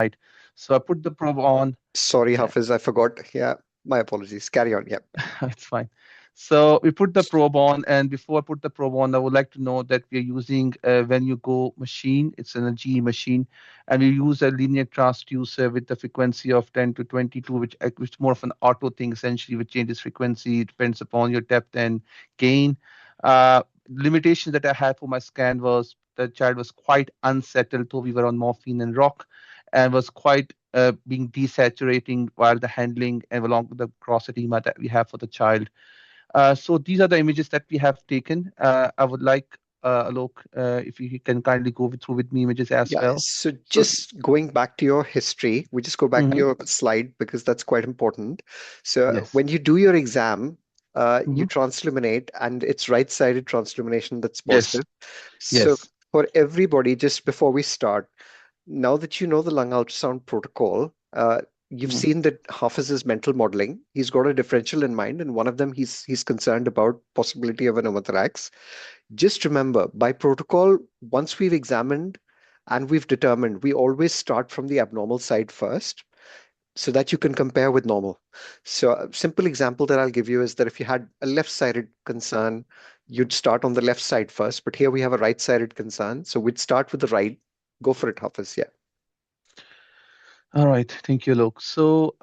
So I put the probe on. Sorry, Yeah, Hafiz, I forgot. Yeah, my apologies. Carry on. Yeah. it's fine. So we put the probe on, and before I put the probe on, I would like to know that we are using a when you go machine. It's an GE machine, and we use a linear transducer with the frequency of 10 to 22, which is more of an auto thing essentially, which changes frequency. It depends upon your depth and gain. Limitations that I had for my scan was the child was quite unsettled, though we were on morphine and rock, and was quite being desaturating while the handling and along with the cross edema that we have for the child. So these are the images that we have taken. I would like Alok, if you can kindly go through with me images as Yeah. well. So So, just going back to your history, we just go back to mhm, your slide because that's quite important. So yes. when you do your exam, you Hmm. transluminate and it's right-sided translumination that's Yes. positive. So Yes. for everybody, just before we start, now that you know the lung ultrasound protocol, you've Mm. seen that Hafiz's mental modeling. He's got a differential in mind, and one of them he's concerned about possibility of an pneumothorax. Just remember, by protocol, once we've examined and we've determined, we always start from the abnormal side first so that you can compare with normal. So a simple example that I'll give you is that if you had a left-sided concern, you'd start on the left side first, but here we have a right-sided concern, so we'd start with the right. Go for it, Hafiz. Yeah. All right. Thank you, Alok. So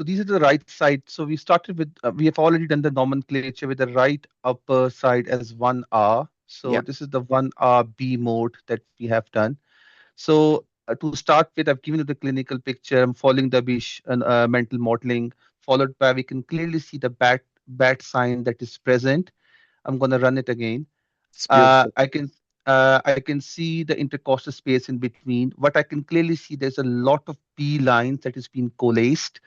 these are the right side. So we started with, we have already done the nomenclature with the right upper side as 1R. So Yeah. this is the 1R B mode that we have done. So to start with, I've given you the clinical picture. I'm following the Bish and mental modeling, followed by we can clearly see the bat sign that is present. I'm gonna run it again. It's beautiful. I can I can see the intercostal space in between. What I can clearly see, there's a lot of P lines that is being coalesced.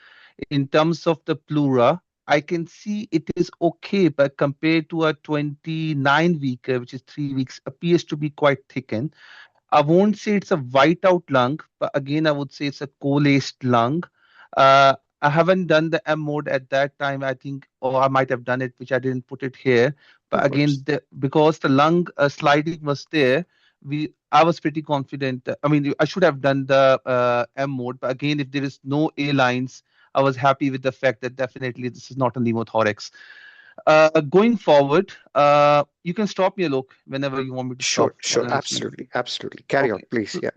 In terms of the pleura, I can see it is okay, but compared to a 29 weeker, which is 3 weeks, appears to be quite thickened. I won't say it's a whiteout lung, but again, I would say it's a coalesced lung. I haven't done the M mode at that time, I think, or I might have done it, which I didn't put it here. No But again, worries. because the lung sliding was there, I was pretty confident. I mean, I should have done the M mode, but again, if there is no A lines, I was happy with the fact that definitely this is not a pneumothorax. Going forward, you can stop me, Alok, whenever you want me to Sure, stop sure. while I'm saying. Absolutely. Absolutely. Carry on, Okay. please. So Yeah.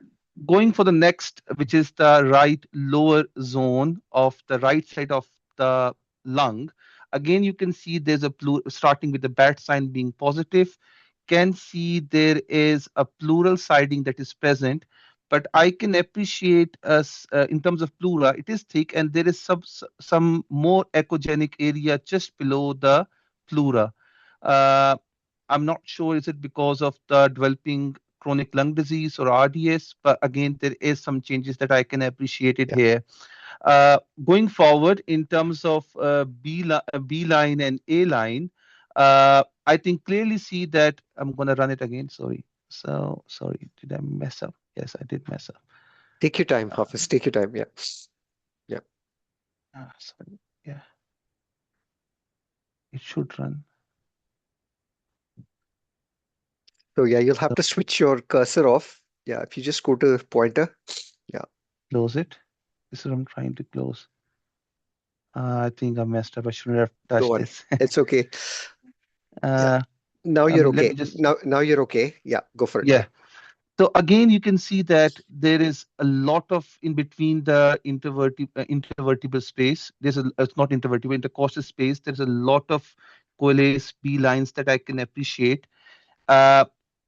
going for the next, which is the right lower zone of the right side of the lung. Again, you can see there's a starting with the bat sign being positive. Can see there is a pleural siding that is present, but I can appreciate us in terms of pleura, it is thick, and there is some more echogenic area just below the pleura. Uh, I'm not sure is it because of the developing chronic lung disease or RDS, but again, there is some changes that I can appreciate it Yeah. here. Going forward, in terms of B line and A line, I think clearly see that I'm going to run it again. Sorry. So, sorry, did I mess up? Yes, I did mess up. Take your time, Uh, Hafiz. Take your time. Yeah. Yeah. sorry. Yeah, it should run. So yeah, you'll have So, to switch your cursor off. Yeah. If you just go to pointer. Yeah. close it. This is what I'm trying to close. I think I messed up. I shouldn't have Go touched on. this. It's okay. Yeah. uh, Now you're let okay. me just, Now you're okay. Yeah. Go for it. yeah. So again, you can see that there is a lot of in between the intervertebral space. It's not intervertebral, intercostal space. There's a lot of coalesced B lines that I can appreciate. Uh,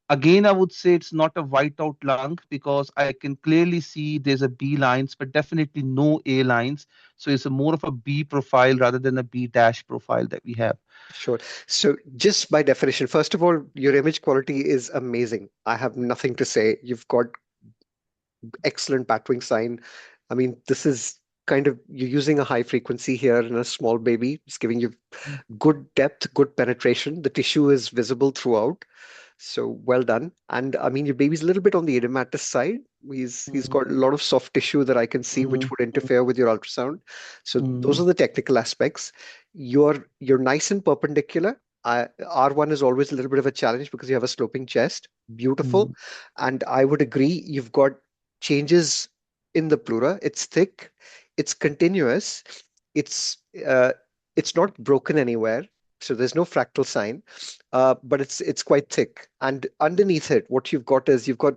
Again, I would say it's not a whiteout lung because I can clearly see there's a B lines, but definitely no A lines. So it's a more of a B profile rather than a B dash profile that we have. Sure. So, just by definition, first of all, your image quality is amazing. I have nothing to say. You've got excellent batwing sign. I mean, this is kind of you're using a high frequency here in a small baby. It's giving you good depth, good penetration. The tissue is visible throughout. So well done. And I mean, your baby's a little bit on the edematous side. He's Mm, got a lot of soft tissue that I can see, which mm, would interfere with your ultrasound. So those mm, are the technical aspects. You're nice and perpendicular. R1 is always a little bit of a challenge because you have a sloping chest. Beautiful. mm, And I would agree, you've got changes in the pleura. It's thick, it's continuous, it's uh, it's not broken anywhere, so there's no fractal sign, but it's quite thick. And underneath it, what you've got is you've got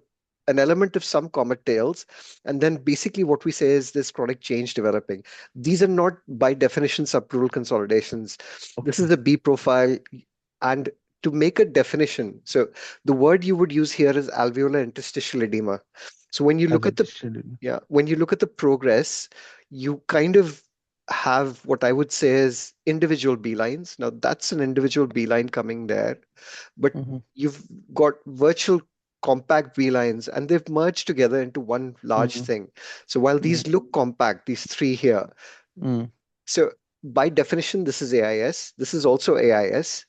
an element of some comet tails, and then basically what we say is this chronic change developing. These are not by definition subpleural consolidations. This is Okay. a B profile, and to make a definition, so the word you would use here is alveolar interstitial edema. So when you look at the Evidentially. yeah, when you look at the progress, you kind of have what I would say is individual B lines. Now that's an individual B line coming there, but Mm-hmm. you've got virtual compact V lines and they've merged together into one large Mm-hmm. thing. So while these look compact, these three here, Mm-hmm. so by definition, this is AIS. This is also AIS.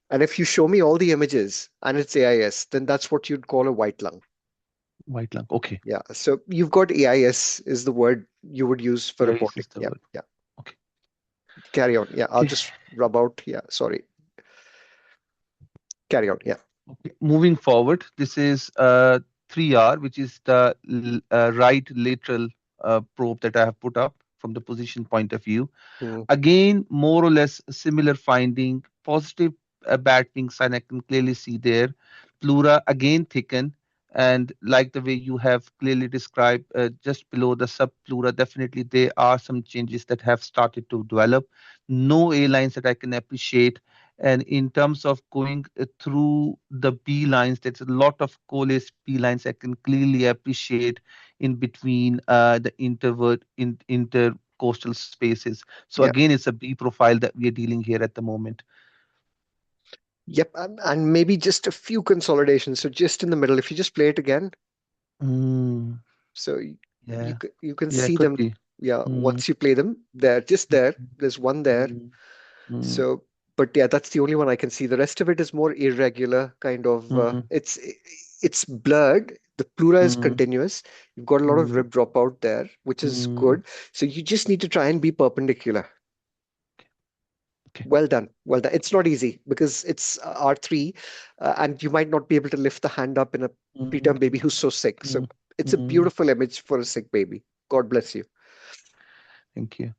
And if you show me all the images and it's AIS, then that's what you'd call a white lung. White lung. Okay. Yeah. So you've got AIS is the word you would use for Yeah, this reporting. is the Yeah. word. Yeah. Okay. Carry on. Yeah. I'll Okay. just rub out. Yeah. Sorry. Carry on. Yeah. Okay. Moving forward, this is 3R, which is the right lateral probe that I have put up from the position point of view. Mm, Again, more or less similar finding. Positive batwing sign I can clearly see there. Pleura again thicken, and like the way you have clearly described, just below the subpleura, definitely there are some changes that have started to develop. No A lines that I can appreciate. And in terms of going through the B lines, there's a lot of coalesced B lines I can clearly appreciate in between the intercoastal spaces. So yeah. again, it's a B profile that we are dealing here at the moment. Yep. And maybe just a few consolidations. So just in the middle, if you just play it again, Mm, so yeah, you can yeah, see could them. be. Yeah. Mm, Once you play them, they're just there. mm, There's one there. mm, mm, So, but yeah, that's the only one I can see. The rest of it is more irregular, kind of. mm, It's blurred. The pleura is mm, continuous. You've got a lot of mm, rib dropout there, which is mm. good. So you just need to try and be perpendicular. Okay. Well done, well done. It's not easy because it's R3, and you might not be able to lift the hand up in a Mm, preterm baby who's so sick. So mm, it's a mm. beautiful image for a sick baby. God bless you. Thank you.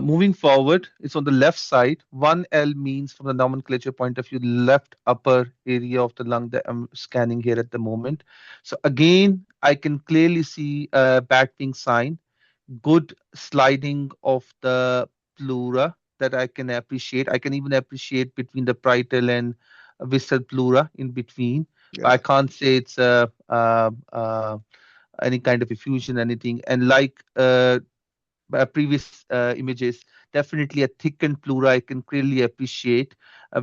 Moving forward, it's on the left side. 1L means, from the nomenclature point of view, left upper area of the lung that I'm scanning here at the moment. So again, I can clearly see a bat wing sign, good sliding of the pleura that I can appreciate. I can even appreciate between the parietal and visceral pleura in between. But I Yeah, can't say it's any kind of effusion, anything. And like previous images, definitely a thickened pleura I can clearly appreciate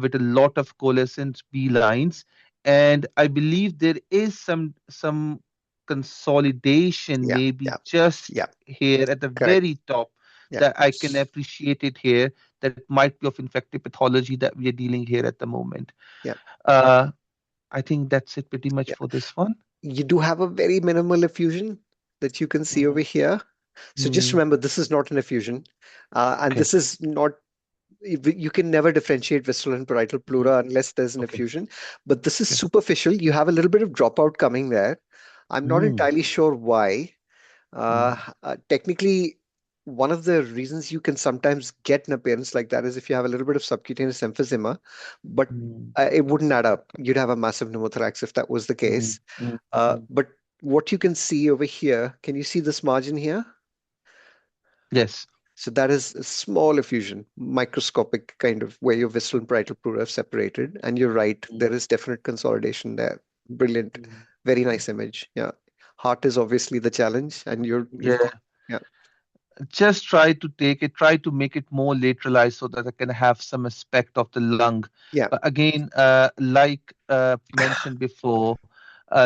with a lot of coalescent B lines. And I believe there is some consolidation, yeah, maybe yeah, just yeah. here at the Correct. very top, Yeah, that I can appreciate it here. That might be of infective pathology that we are dealing here at the moment. yeah, Uh, I think that's it pretty much yeah. for this one. You do have a very minimal effusion that you can see over Mm, here. So just mm, remember, this is not an effusion, and okay. this is not. You can never differentiate visceral and parietal Mm, pleura unless there's an okay. effusion. But this is Okay. superficial. You have a little bit of dropout coming there. I'm not Mm, entirely sure why. mm, Technically, one of the reasons you can sometimes get an appearance like that is if you have a little bit of subcutaneous emphysema, but mm, it wouldn't add up. You'd have a massive pneumothorax if that was the mm, case. mm, mm. But what you can see over here, can you see this margin here? Yes. So that is a small effusion, microscopic kind of where your visceral and parietal pleura have separated. And you're right, Mm, there is definite consolidation there. Brilliant. mm. Very nice image. Yeah. Heart is obviously the challenge, and you've got Yeah. yeah, Just try to make it more lateralized so that I can have some aspect of the lung. yeah, But again, like mentioned before,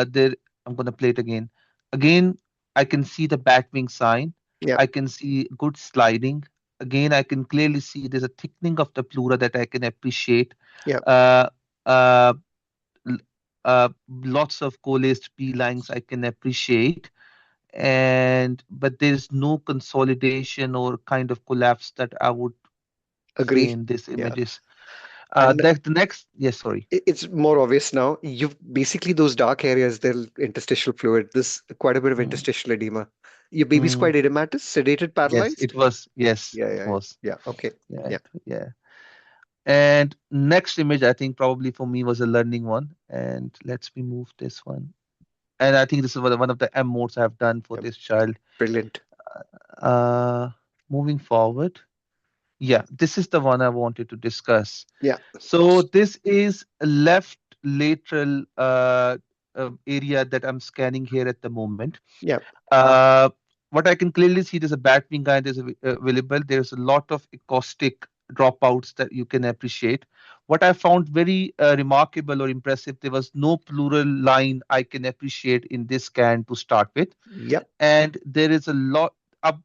there I'm gonna play it again. Again, I can see the bat wing sign. yeah, I can see good sliding. Again, I can clearly see there's a thickening of the pleura that I can appreciate. yeah. Uh, uh, Lots of coalesced B lines I can appreciate, and but there's no consolidation or kind of collapse that I would say Agree. in these Yeah. images. And That the next, yes, sorry. it's more obvious now. You've basically those dark areas, they're interstitial fluid. There's quite a bit of Mm, interstitial edema. Your baby's quite Mm. edematous, sedated, Yes, paralyzed? it was. Yes, Yeah, it yeah, yeah. was. Yeah, okay. Yeah, Yeah, yeah. And next image, I think probably for me was a learning one. And let's me move this one. And I think this is one of the M modes I've done for yeah. this child. Brilliant. Uh, Moving forward. Yeah, this is the one I wanted to discuss. Yeah, So this is a left lateral area that I'm scanning here at the moment. yeah. Uh, what I can clearly see, there's a bat wing guide is available. There's a lot of acoustic dropouts that you can appreciate. What I found very remarkable or impressive, there was no pleural line I can appreciate in this scan to start with, Yep. and there is a lot.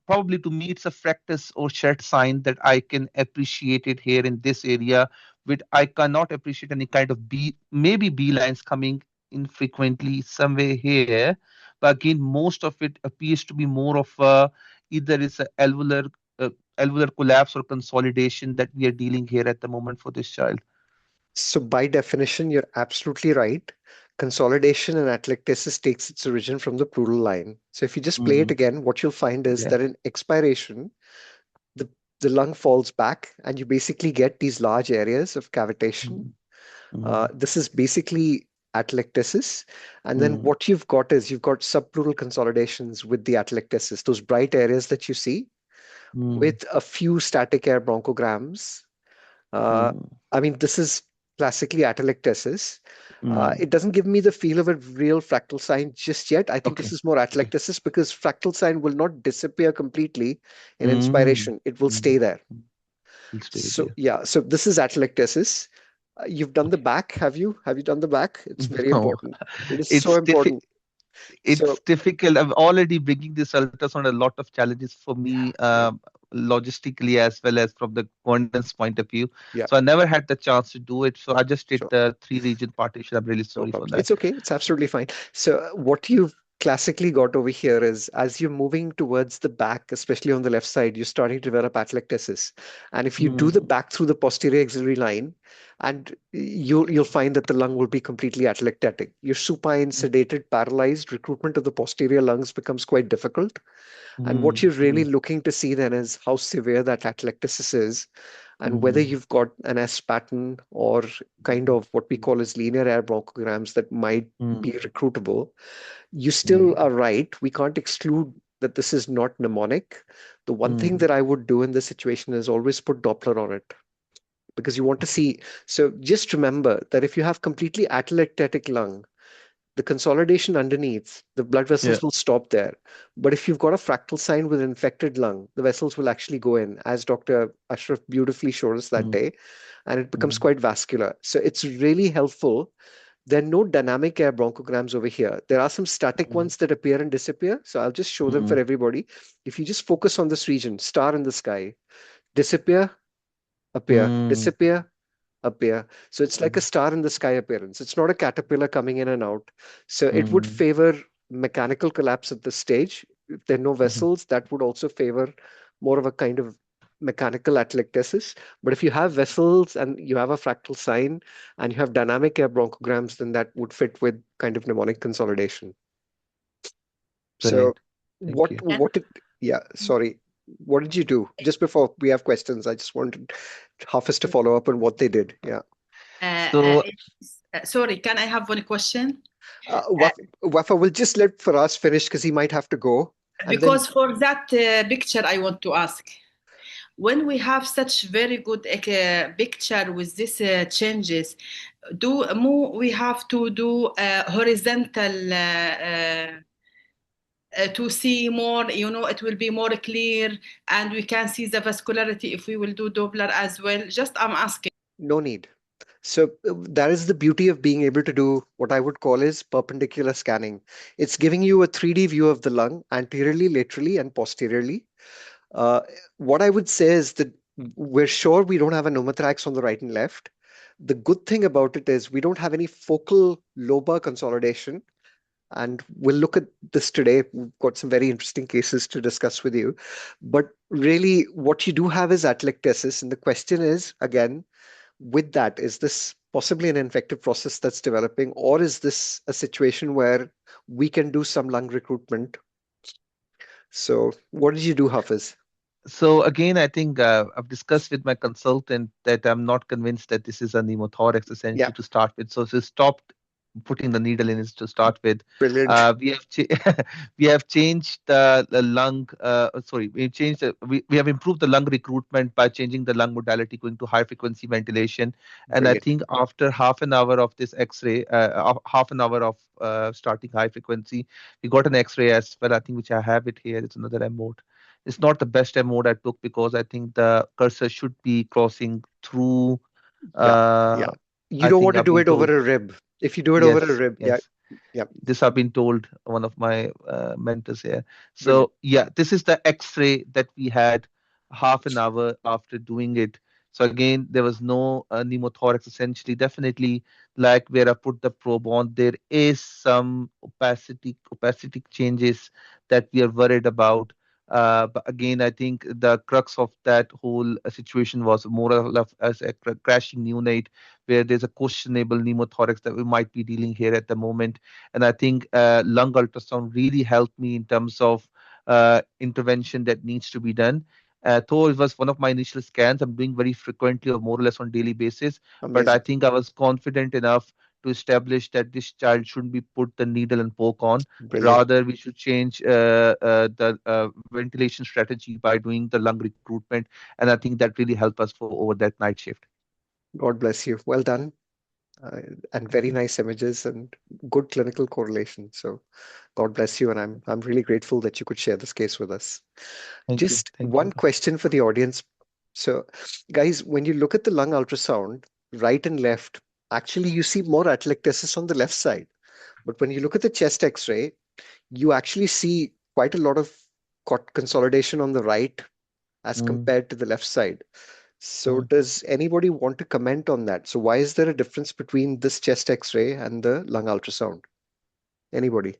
Probably to me, it's a fractus or shed sign that I can appreciate it here in this area, which I cannot appreciate any kind of maybe B lines coming infrequently somewhere here. But again, most of it appears to be more of either it's a uh, alveolar collapse or consolidation that we are dealing here at the moment for this child. So by definition, you're absolutely right. Consolidation and atelectasis takes its origin from the pleural line. So if you just play it Mm, again, what you'll find is yeah. that in expiration, the, the lung falls back and you basically get these large areas of cavitation. Mm, mm, This is basically atelectasis. And then mm, what you've got is you've got subpleural consolidations with the atelectasis, those bright areas that you see mm, with a few static air bronchograms. Uh, mm, I mean, this is classically atelectasis. mm. It doesn't give me the feel of a real fractal sign just yet. I think this Okay. is more Okay. atelectasis because fractal sign will not disappear completely in Mm, inspiration. It will mm, stay there. mm. Will stay So there. yeah, so this is atelectasis. You've done the Okay. back, have you? Have you done the back? It's very No, important. It is so it's important. So it's difficult. I'm already bringing this ultrasound a lot of challenges for yeah, me, yeah, logistically as well as from the governance point of view. yeah, So I never had the chance to do it. So I just did sure. the three region partition. I'm really No sorry for problems. that. It's okay. It's absolutely fine. So, what you've classically got over here is as you're moving towards the back, especially on the left side, you're starting to develop atelectasis. And if you do the Mm, back through the posterior axillary line, and you'll find that the lung will be completely atelectatic. You're supine, mm, sedated, paralyzed. Recruitment of the posterior lungs becomes quite difficult. And what mm, you're really mm, looking to see then is how severe that atelectasis is and whether mm, you've got an S pattern or kind of what we call as linear air bronchograms that might be mm, recruitable. You still mm, are right. We can't exclude that this is not mnemonic. The one thing mm, that I would do in this situation is always put Doppler on it because you want to okay. see. So just remember that if you have completely atelectatic lung, the consolidation underneath, the blood Yeah. vessels will stop there. But if you've got a fractal sign with an infected lung, the vessels will actually go in, as Dr. Ashraf beautifully showed us that Mm, day, and it becomes mm, quite vascular. So it's really helpful. There are no dynamic air bronchograms over here. There are some static mm, ones that appear and disappear. So I'll just show them for mm, everybody. If you just focus on this region, star in the sky, disappear, appear, mm, disappear, appear. So it's like a mm, star in the sky appearance. It's not a caterpillar coming in and out. So it would mm, favor mechanical collapse at this stage. If there are no mhm. vessels, that would also favor more of a kind of mechanical atelectasis. But if you have vessels and you have a fractal sign and you have dynamic air bronchograms, then that would fit with kind of mnemonic consolidation. So Brilliant. Thank you. what did, yeah, sorry. What did you do? Just before we have questions, I just wanted Hafiz to follow up on what they did. Yeah. So Sorry, can I have one question? Uh, Wafa will just let Faraz finish because he might have to go. And then, because for that picture, I want to ask, when we have such very good picture with these changes, we have to do horizontal to see more, it will be more clear, and we can see the vascularity if we will do Doppler as well. Just I'm asking. no need. So that is the beauty of being able to do what I would call is perpendicular scanning. It's giving you a 3D view of the lung anteriorly, laterally, and posteriorly. Uh, what I would say is that we're sure we don't have a pneumothorax on the right and left. The good thing about it is we don't have any focal lobar consolidation. And we'll look at this today. We've got some very interesting cases to discuss with you. But really, what you do have is atelectasis. And the question is, again, with that, is this possibly an infective process that's developing, or is this a situation where we can do some lung recruitment So what did you do, Hafiz? So again, I think I've discussed with my consultant that I'm not convinced that this is a pneumothorax Yeah, essentially to start with. So she stopped putting the needle in it to start with. brilliant. We have we have changed the lung. Sorry, we have improved the lung recruitment by changing the lung modality, going to high frequency ventilation. And I Brilliant. think after half an hour of this X-ray, half an hour of starting high frequency, we got an X-ray as well. I think which I have it here. It's another remote. It's not the best mode I took because I think the cursor should be crossing through. Yeah, yeah. Uh, You I don't want think to I've do been it over told. a rib. If you do it over a Yes, rib, yeah, yes. yeah, This I've been told one of my mentors here. brilliant. So yeah, this is the X-ray that we had half an hour after doing it. So again, there was no pneumothorax essentially. Definitely, like where I put the probe on, there is some opacity changes that we are worried about. But again, I think the crux of that whole situation was more or less as a crashing neonate, where there's a questionable pneumothorax that we might be dealing here at the moment. And I think lung ultrasound really helped me in terms of intervention that needs to be done. Though it was one of my initial scans, I'm doing very frequently or more or less on daily basis. But I Amazing. think I was confident enough to establish that this child shouldn't be put the needle and poke on. Brilliant. Rather, we should change the ventilation strategy by doing the lung recruitment. And I think that really helped us for over that night shift. God bless you. Well done. Uh, and Thank very you. nice images and good clinical correlation. So God bless you, and I'm really grateful that you could share this case with us. Thank you. Just Thank you. one question for the audience. So, guys, when you look at the lung ultrasound, right and left, actually you see more atelectasis on the left side. But when you look at the chest X-ray, you actually see quite a lot of consolidation on the right as Mm. compared to the left side. So, Mm. does anybody want to comment on that? So, why is there a difference between this chest X-ray and the lung ultrasound? Anybody?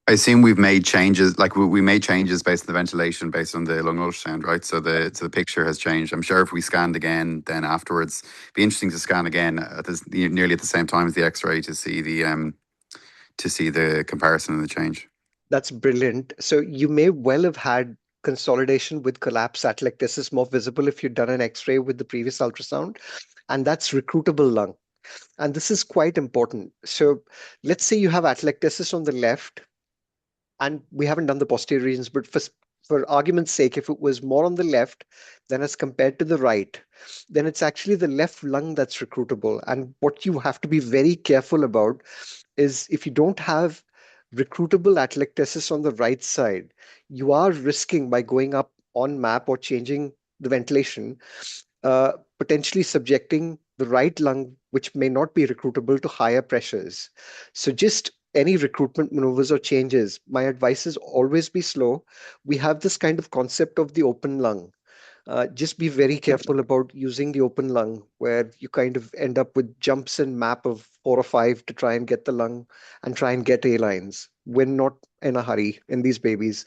I assume we've made changes, like we made changes based on the ventilation, based on the lung ultrasound, right? So the picture has changed. I'm sure if we scanned again, then afterwards, it'd be interesting to scan again at this, nearly at the same time as the X-ray to see the comparison and the change. That's brilliant. So, you may well have had consolidation with collapse atelectasis more visible if you'd done an X-ray with the previous ultrasound, and that's recruitable lung. And this is quite important. So, let's say you have atelectasis on the left and we haven't done the posterior regions, but for argument's sake, if it was more on the left than as compared to the right, then it's actually the left lung that's recruitable. And what you have to be very careful about is if you don't have recruitable atelectasis on the right side, you are risking by going up on map or changing the ventilation, uh, potentially subjecting the right lung, which may not be recruitable, to higher pressures. So just any recruitment maneuvers or changes, my advice is always be slow. We have this kind of concept of the open lung. Just be very careful about using the open lung, where you kind of end up with jumps in map of 4 or 5 to try and get the lung and try and get A lines. We're not in a hurry in these babies.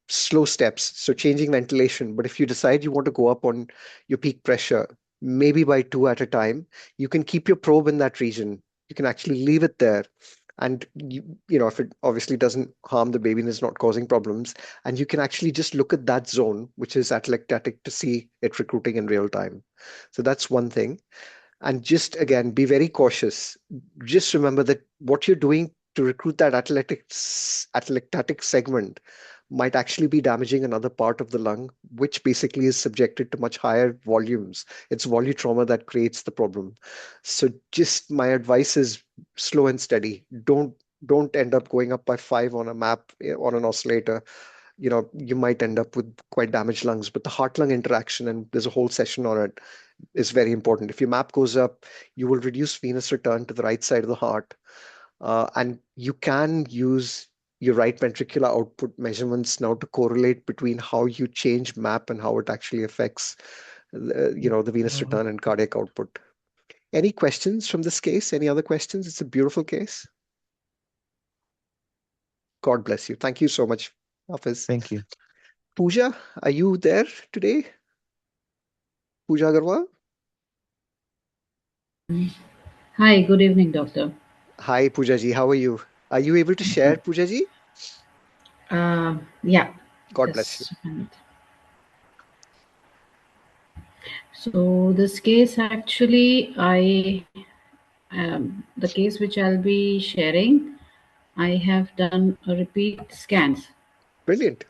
Slow steps. So changing ventilation. But if you decide you want to go up on your peak pressure, maybe by 2 at a time, you can keep your probe in that region. You can actually leave it there. And if it obviously doesn't harm the baby and is not causing problems, and you can actually just look at that zone, which is atelectatic, to see it recruiting in real time. So that's one thing. And just again, be very cautious. Just remember that what you're doing to recruit that atelectatic segment might actually be damaging another part of the lung, which basically is subjected to much higher volumes. It's volume trauma that creates the problem. So just my advice is slow and steady. Don't end up going up by 5 on a map on an oscillator. You might end up with quite damaged lungs. But the heart lung interaction, and there's a whole session on it, is very important. If your map goes up, you will reduce venous return to the right side of the heart. And you can use your right ventricular output measurements now to correlate between how you change map and how it actually affects the venous Mhm. return and cardiac output. Any questions from this case? Any other questions? It's a beautiful case. God bless you. Thank you so much, Hafiz. Thank you. Pooja, are you there today? Pooja Agarwal? Hi, good evening, doctor. Hi, Pooja ji. How are you? Are you able to share, Pooja ji? Yeah, God bless you. just a minute. So this case actually, the case which I'll be sharing, I have done a repeat scans. Brilliant.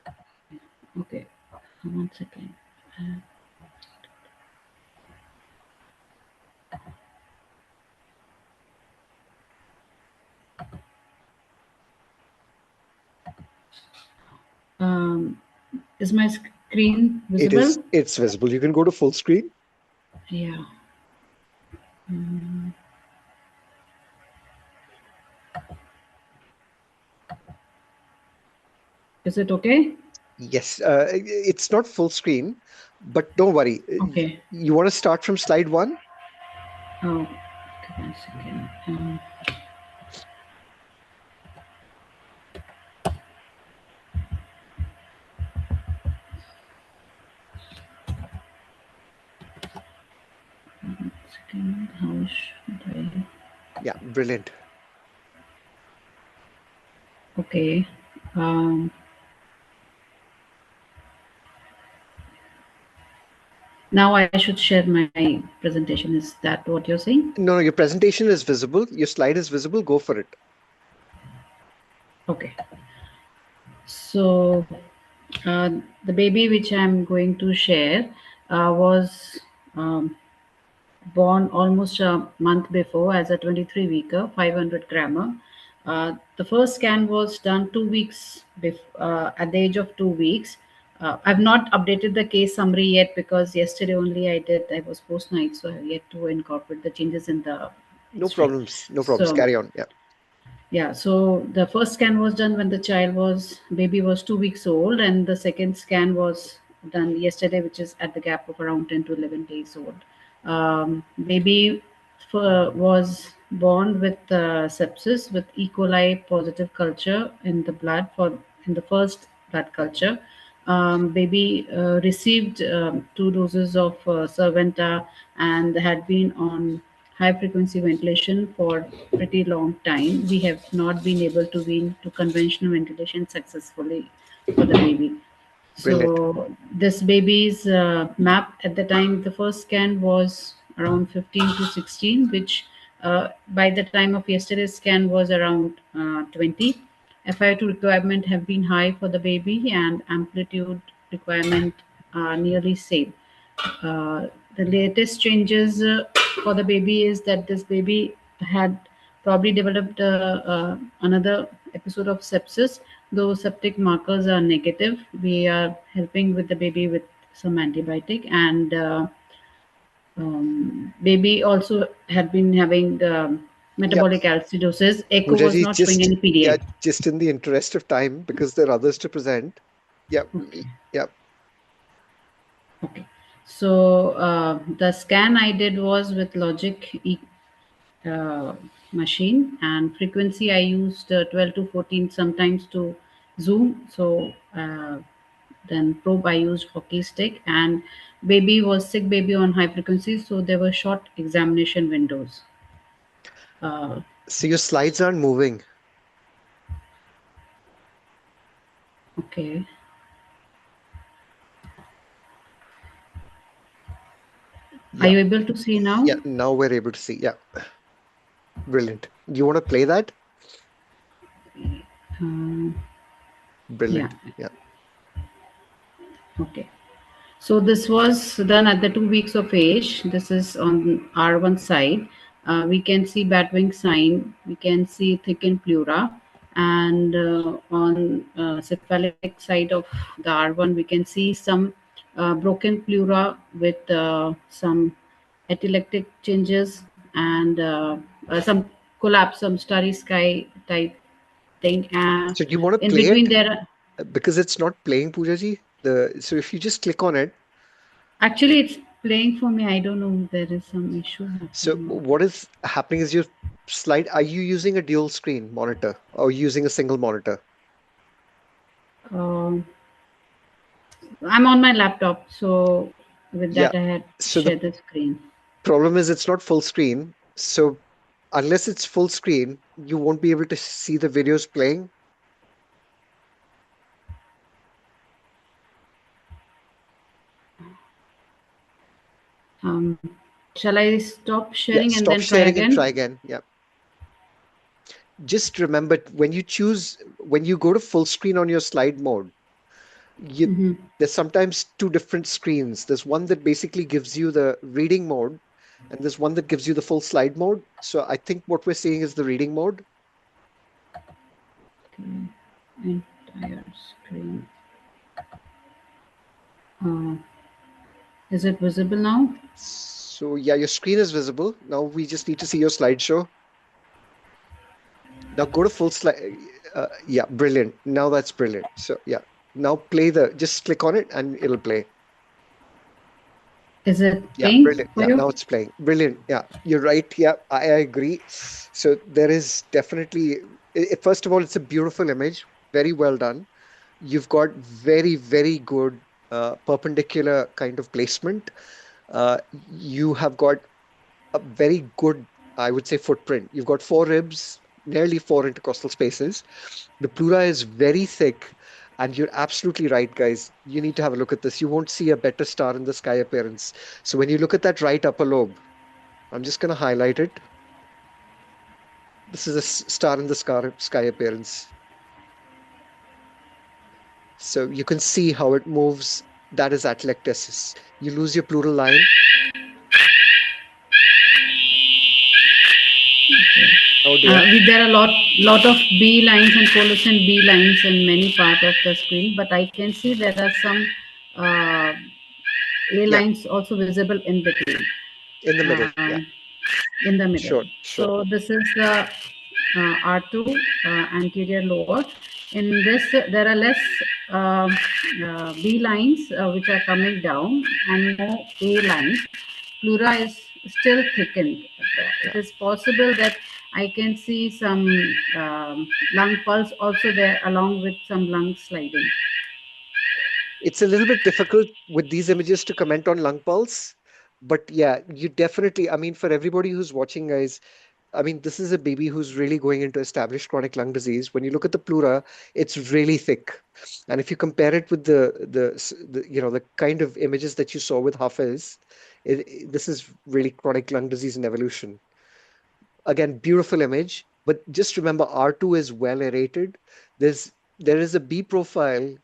Okay, 1 second. Um, is my screen visible? It's visible. You can go to full screen. Yeah. Mm. Is it okay? Yes, it's not full screen, but don't worry. Okay. You want to start from slide 1? Oh, okay, 1 second. Second, how should I? Yeah, brilliant. Okay. Um, Now I should share my presentation. Is that what you're saying? No, your presentation is visible. Your slide is visible. Go for it. Okay. So the baby which I'm going to share was born almost a month before as a 23-weeker, 500 grammer. The first scan was done 2 weeks at the age of 2 weeks. I've not updated the case summary yet because yesterday only I was post night, so I have yet to incorporate the changes in the No history. problems. No problems. So Carry on. Yeah. yeah, so the first scan was done when the baby was 2 weeks old, and the second scan was done yesterday, which is at the gap of around 10 to 11 days old. Baby was born with sepsis with E. coli positive culture in the blood in the first blood culture. Baby received 2 doses of Serventa and had been on high frequency ventilation for pretty long time. We have not been able to wean to conventional ventilation successfully for the baby. Brilliant. So this baby's map at the time the first scan was around 15 to 16, which by the time of yesterday's scan was around 20. FiO2 requirement have been high for the baby and amplitude requirement are nearly same. The latest changes for the baby is that this baby had probably developed another episode of sepsis. Though septic markers are negative, we are helping with the baby with some antibiotic, and baby also had been having Yeah. metabolic acidosis. Echo Pooja was ji, not showing any PDA. just in the interest of time, because there are others to present. Yeah. Okay. Yeah. Okay. So the scan I did was with Logic uh, machine, and frequency I used 12 to 14 sometimes to zoom. So then probe I used hockey stick, and baby was sick baby on high frequency, so there were short examination windows. Uh, So your slides aren't moving. okay. Are Yeah. you able to see now? Yeah. Now we're able to see. Yeah. Brilliant. You want to play that? Uh, yeah. Brilliant. Yeah. Okay. So this was done at the 2 weeks of age. This is on R1 side. We can see bat wing sign. We can see thickened pleura. And on cephalic side of the R1, we can see some broken pleura with some atelectic changes and some collapse, some starry sky type thing. So do you want to In play between it? there, Because it's not playing, Pooja ji. So if you just click on it, actually, it's playing for me. I don't know. There is some issue so happening. what is happening is your slide. Are you using a dual screen monitor or using a single monitor? Um, I'm on my laptop, so with Yeah. that, I had So the shared the screen. problem is it's not full screen. So unless it's full screen, you won't be able to see the videos playing. Um, shall I stop Yeah, sharing and stop then try sharing and try again? again. Yeah. Just remember when you go to full screen on your slide mode, you Mm-hmm. there's sometimes two different screens. There's one that basically gives you the reading mode, and there's one that gives you the full slide mode. So I think what we're seeing is the reading mode. Okay. Entire screen. Uh, is it visible now? So yeah, your screen is visible. Now we just need to see your slideshow. Now go to full slide. Yeah, brilliant. Now that's brilliant. So yeah, now just click on it and it'll play. Is it Yeah, playing brilliant. for Yeah, you? now it's playing. Brilliant. Yeah, you're right. Yeah, I agree. So there is definitely, first of all, it's a beautiful image. Very well done. You've got very, very good perpendicular kind of placement. You have got a very good, I would say, footprint. You've got four ribs, nearly four intercostal spaces. The pleura is very thick, and you're absolutely right, guys. You need to have a look at this. You won't see a better star in the sky appearance. So when you look at that right upper lobe, I'm just going to highlight it. This is a star in the sky appearance. So you can see how it moves. That is atelectasis. You lose your pleural line. Oh dear. There are lot of B lines and coalescent B lines in many part of the screen, but I can see there are some uh, A Yeah, lines also visible in between, in the middle. um, Yeah, in the middle. sure, sure. So this is the R2 anterior lower. In this, there are less B lines which are coming down and more A lines. Pleura is still thickened. Yeah. It is possible that I can see some lung pulse also there along with some lung sliding. It's a little bit difficult with these images to comment on lung pulse, but yeah, you definitely, I mean, for everybody who's watching, guys, I mean, this is a baby who's really going into established chronic lung disease. When you look at the pleura, it's really thick. And if you compare it with the kind of images that you saw with Hafiz, this is really chronic lung disease in evolution. Again, beautiful image, but just remember R2 is well aerated. There is a B profile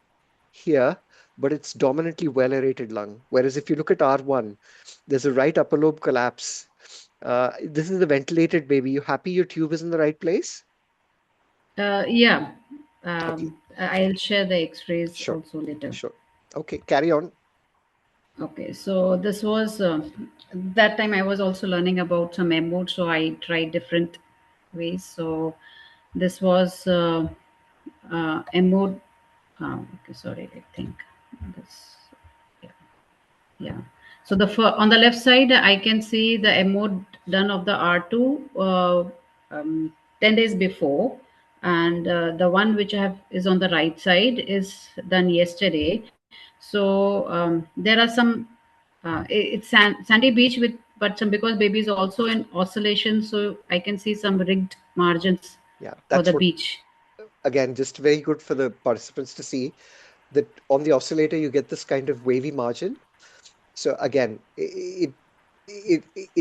here, but it's dominantly well aerated lung. Whereas if you look at R1, there's a right upper lobe collapse. This is the ventilated baby. You happy your tube is in the right place? Yeah, Okay, I'll share the X-rays sure, also later. sure. Okay, carry on. Okay, so this was that time I was also learning about some M mode, so I tried different ways. So this was M mode. Okay, sorry, I think this. Yeah, yeah. So on the left side, I can see the M mode done of the R2 um, 10 days before, and the one which I have is on the right side is done yesterday. So there are some it's sandy beach with but some because baby is also in oscillation, so I can see some rigged margins Yeah, for that's the what, beach. again, just very good for the participants to see that on the oscillator you get this kind of wavy margin. So again, it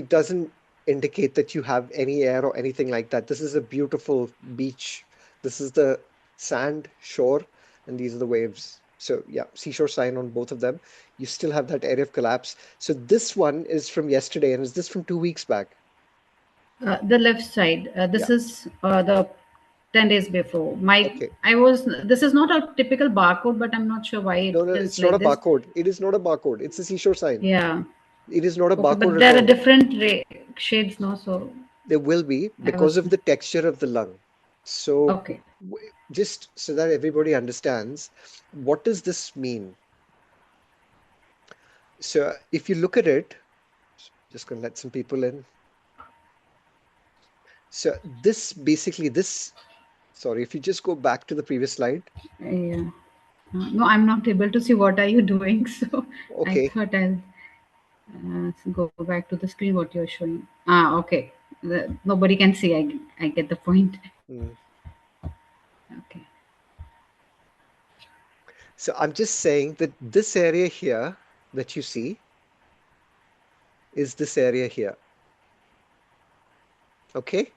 doesn't indicate that you have any air or anything like that. This is a beautiful beach. This is the sand shore, and these are the waves. So yeah, seashore sign on both of them. You still have that area of collapse. So this one is from yesterday, and is this from 2 weeks back? The left side. Yeah. This is the 10 days before. Okay. I was. This is not a typical barcode, but I'm not sure why it No, no, is it's not a like this. barcode. It is not a barcode. It's a seashore sign. Yeah. It is not a Okay, barcode but at there are all. different shades, no. So There will be I because was of the texture of the lung. So, okay. just so that everybody understands, what does this mean? So, if you look at it, just going to let some people in. So, sorry, if you just go back to the previous slide. Yeah. No, I'm not able to see what are you doing. So I Okay. thought I'll go back to the screen. What you're showing. Ah, okay. nobody can see. I get the point. Mm. Okay. So I'm just saying that this area here that you see is this area here. Okay?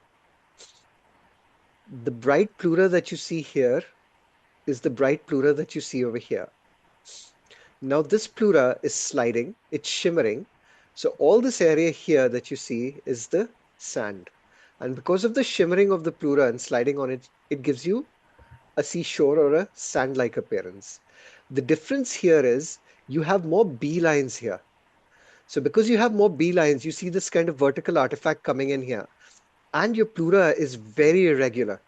The bright pleura that you see here is the bright pleura that you see over here. Now this pleura is sliding, it's shimmering. So all this area here that you see is the sand. And because of the shimmering of the pleura and sliding on it, it gives you a seashore or a sand-like appearance. The difference here is you have more B lines here. So because you have more B lines, you see this kind of vertical artifact coming in here. And your pleura is very irregular.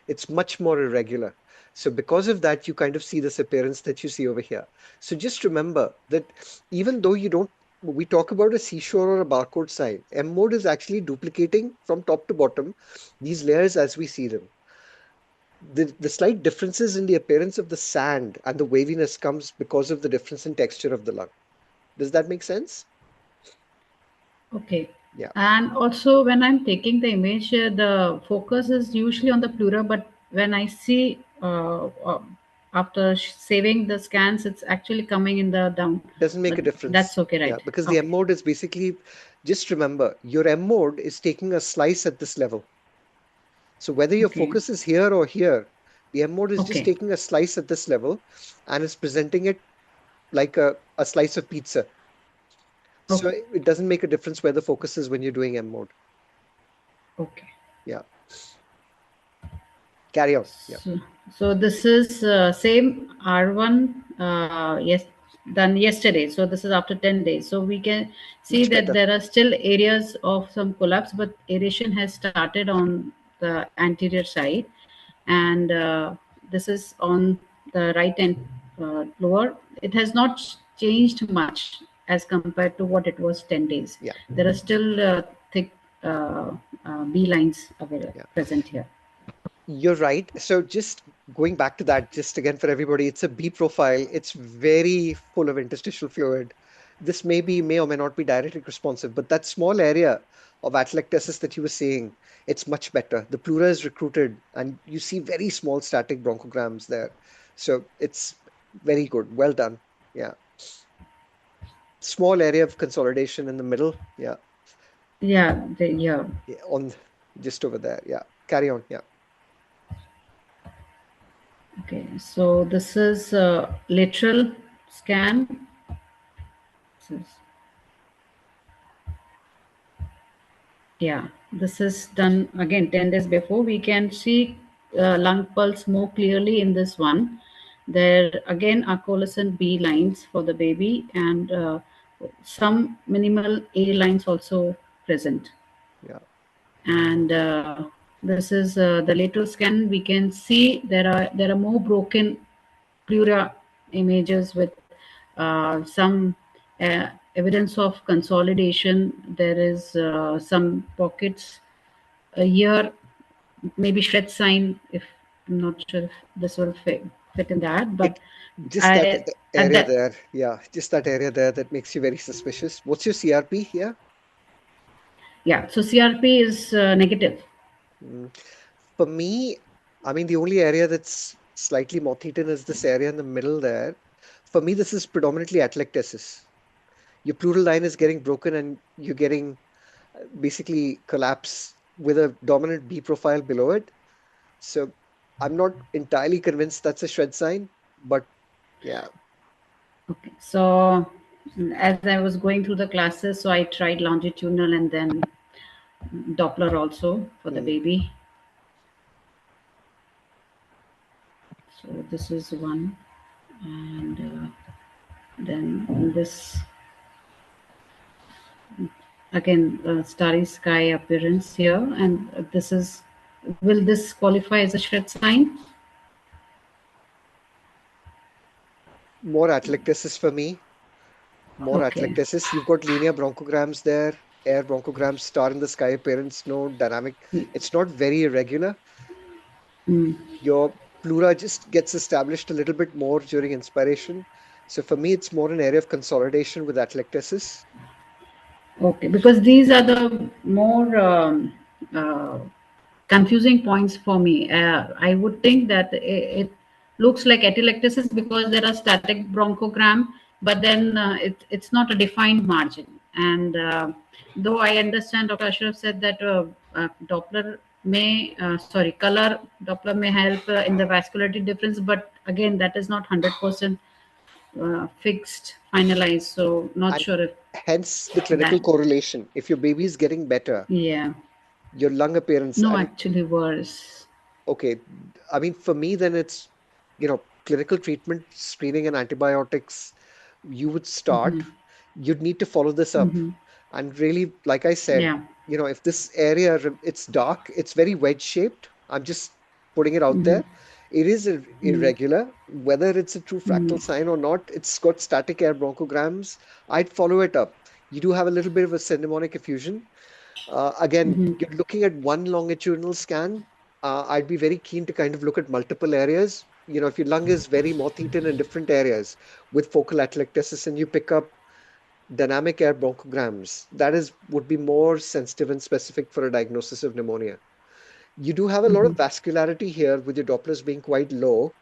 It's much more irregular. So because of that, you kind of see this appearance that you see over here. So just remember that even though you don't, we talk about a seashore or a barcode sign, M mode is actually duplicating from top to bottom these layers as we see them. The slight differences in the appearance of the sand and the waviness comes because of the difference in texture of the lung. Does that make sense? Okay. Yeah. And also, when I'm taking the image, the focus is usually on the pleura, but when I see after saving the scans, it's actually coming in the down. Doesn't make But a difference. that's okay, Yeah, right? because the M Okay. mode is basically, just remember, your M mode is taking a slice at this level. So whether your Okay. focus is here or here, the M mode is just Okay. taking a slice at this level and is presenting it like a slice of pizza. So Okay. it doesn't make a difference where the focus is when you're doing M mode. Okay. Yeah. Carry on. Yeah. So this is same R1 yes done yesterday. So this is after 10 days. So we can see Much that better. there are still areas of some collapse, but aeration has started on the anterior side, and this is on the right and lower. It has not changed much as compared to what it was 10 days. Yeah. There are still thick B lines Yeah. present here. You're right. So just going back to that, just again for everybody, it's a B profile. It's very full of interstitial fluid. This may or may not be directly responsive, but that small area of atelectasis that you were seeing, it's much better. The pleura is recruited, and you see very small static bronchograms there. So it's very good. Well done. Yeah. Small area of consolidation in the middle. Yeah. Yeah. Yeah, on just over there. Yeah. Carry on. Yeah. Okay, so this is lateral scan. This is, yeah, this is done again 10 days before. We can see lung pulse more clearly in this one. There again are coalescent B lines for the baby and some minimal A lines also present. Yeah. And this is the lateral scan. We can see there are more broken pleura images with some evidence of consolidation. There is some pockets here, maybe shred sign. If I'm not sure if this will fit in that, but It just that I at area that there. Yeah, just that area there that makes you very suspicious. What's your CRP here? yeah. So CRP is negative. Mm. For me, I mean, the only area that's slightly moth-eaten is this area in the middle there. For me, this is predominantly atelectasis. Your pleural line is getting broken and you're getting basically collapse with a dominant B profile below it. So I'm not entirely convinced that's a shred sign, but yeah. Okay, so as I was going through the classes, so I tried longitudinal and then Doppler also for the Mm. baby. So this is one, and then this again starry sky appearance here, and this is will this qualify as a shred sign? More atelectasis for me. More Okay. atelectasis. You've got linear bronchograms there, air bronchograms, star in the sky appearance, no dynamic. It's not very irregular. Mm, Your pleura just gets established a little bit more during inspiration. So for me, it's more an area of consolidation with atelectasis. okay, because these are the more uh, confusing points for me. I would think that it looks like atelectasis because there are static bronchogram, but then it's not a defined margin. And though I understand Dr. Ashraf said that Doppler color Doppler may help in the vascularity difference, but again, that is not 100% fixed, finalized. So not And sure if hence the that, clinical correlation. If your baby is getting better, yeah, your lung appearance, no, I mean, actually worse. okay, I mean, for me, then it's, clinical treatment, screening and antibiotics, you would Hmm. start, you'd need to follow this up. Hmm. And really, like I said, Yeah. if this area, it's dark, it's very wedge shaped. I'm just putting it out Hmm. there. It is Hmm. irregular, whether it's a true Hmm. fractal sign or not. It's got static air bronchograms. I'd follow it up. You do have a little bit of a syndemonic effusion. Again, Hmm. you're looking at one longitudinal scan. I'd be very keen to kind of look at multiple areas. If your lung is very moth-eaten in different areas with focal atelectasis and you pick up dynamic air bronchograms, that is would be more sensitive and specific for a diagnosis of pneumonia. You do have a lot Hmm. of vascularity here with your Dopplers being quite low.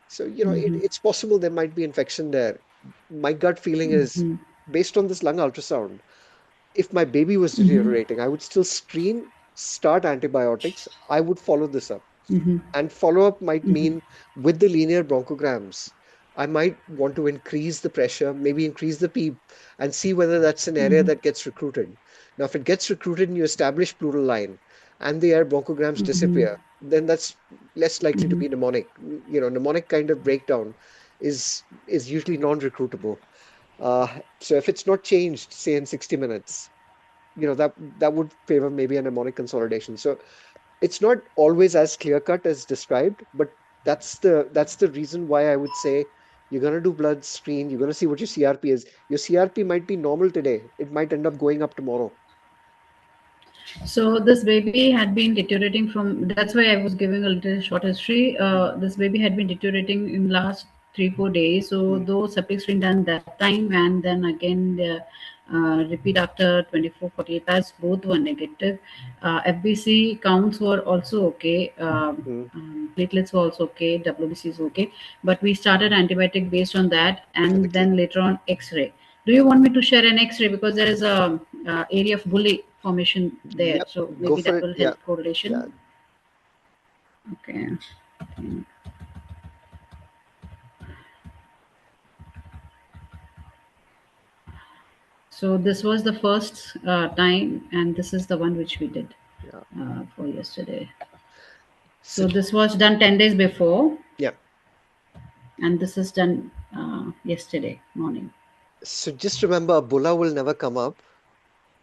So, Hmm. it's possible there might be infection there. My gut feeling is, Hmm. based on this lung ultrasound, if my baby was Hmm. deteriorating, I would still screen, start antibiotics. I would follow this up. Hmm. And follow up might Hmm. mean with the linear bronchograms, I might want to increase the pressure, maybe increase the PEEP, and see whether that's an area Hmm. that gets recruited. Now, if it gets recruited and you establish pleural line and the air bronchograms Hmm. disappear, then that's less likely to Hmm. be pneumonic. Mnemonic kind of breakdown is usually non-recruitable. So if it's not changed, say in 60 minutes, that would favor maybe a mnemonic consolidation. So it's not always as clear cut as described, but that's the reason why I would say you're gonna do blood screen, you're gonna see what your CRP is. Your CRP might be normal today, it might end up going up tomorrow. So this baby had been deteriorating from. That's why I was giving a little short history. Mhm, This baby had been deteriorating in last 3 4 days. So mhm, though septic screen done that time, and then again the repeat after 24 48 hours, both were negative. FBC counts were also okay. mhm. Platelets were also okay. WBC is okay. But we started antibiotic based on that, and Correctly. then later on X-ray. Do you want me to share an X-ray because there is a area of bully formation there, Yep, so go maybe for that it. will Yeah, help yeah. correlation. Okay. So this was the first time, and this is the one which we did Yeah. for yesterday. So So this was done 10 days before, yeah. and this is done yesterday morning. So just remember, a bulla will never come up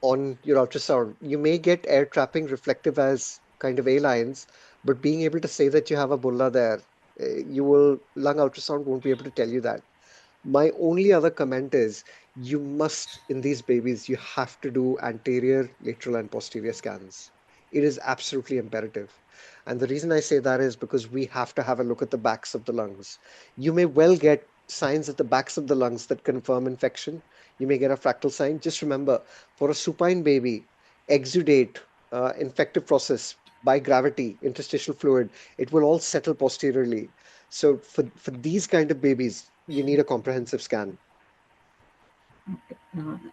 on your ultrasound. You may get air trapping reflective as kind of A lines, but being able to say that you have a bulla there, lung ultrasound won't be able to tell you that. My only other comment is you must, in these babies, you have to do anterior, lateral, and posterior scans. It is absolutely imperative. And the reason I say that is because we have to have a look at the backs of the lungs. You may well get signs at the backs of the lungs that confirm infection. You may get a fractal sign. Just remember, for a supine baby, exudate, infective process by gravity, interstitial fluid, it will all settle posteriorly. So for these kind of babies, you need a comprehensive scan.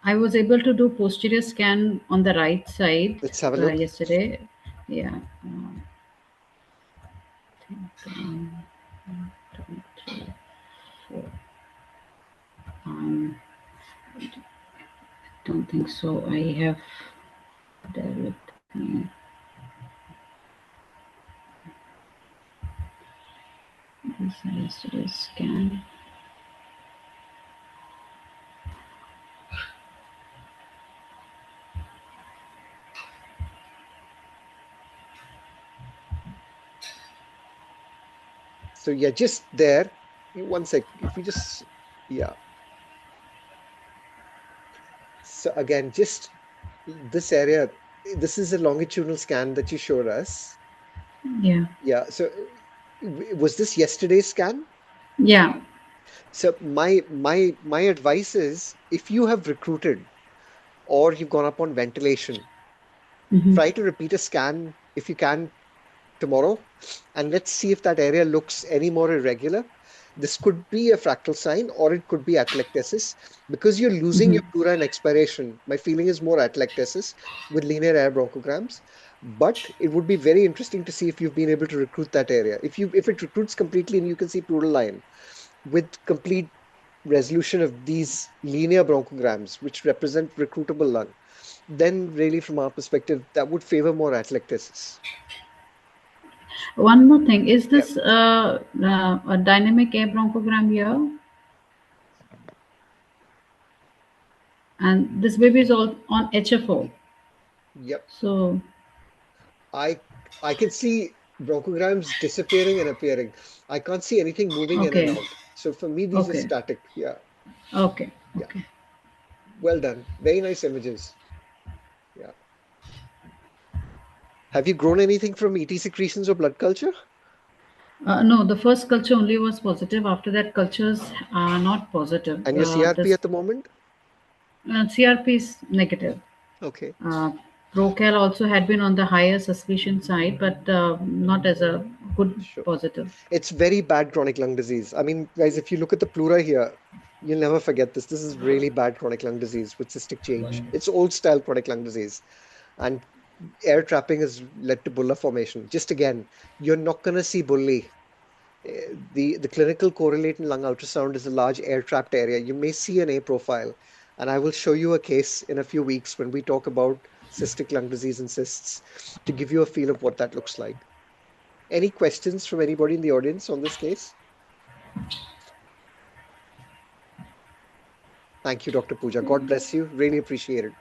I was able to do posterior scan on the right side Let's have a look. yesterday. Yeah. Um, don't think so. I have there with me. This is yesterday's scan. So yeah, just there. One sec. If we just yeah. So again, just this area. This is a longitudinal scan that you showed us. Yeah. Yeah. So was this yesterday's scan? Yeah. So my advice is if you have recruited or you've gone up on ventilation, Mhm. Try to repeat a scan if you can tomorrow, and let's see if that area looks any more irregular. This could be a fractal sign or it could be atelectasis. Because you're losing your Mhm. pleura in expiration, my feeling is more atelectasis with linear air bronchograms. But it would be very interesting to see if you've been able to recruit that area. If it recruits completely and you can see pleural line with complete resolution of these linear bronchograms, which represent recruitable lung, then really from our perspective, that would favor more atelectasis. One more thing, is Yeah. this a dynamic air bronchogram here? And this baby is all on HFO. Yep. So, I I can see bronchograms disappearing and appearing. I can't see anything moving in and okay, out. So for me, these are okay, static. Yeah. okay, Yeah. okay. Well done. Very nice images. Yeah. Have you grown anything from ET secretions or blood culture? No, the first culture only was positive. After that, cultures are not positive. And your CRP This at the moment? CRP is negative. Okay. Uh, Procal also had been on the higher suspicion side, but not as a good Sure. positive. It's very bad chronic lung disease. I mean, guys, if you look at the pleura here, you'll never forget this. This is really bad chronic lung disease with cystic change. It's old style chronic lung disease. And air trapping has led to bulla formation. Just again, you're not going to see bully. The clinical correlate in lung ultrasound is a large air trapped area. You may see an A profile, and I will show you a case in a few weeks when we talk about cystic lung disease and cysts to give you a feel of what that looks like. Any questions from anybody in the audience on this case? Thank you, Dr. Pooja. God bless you. Really appreciate it.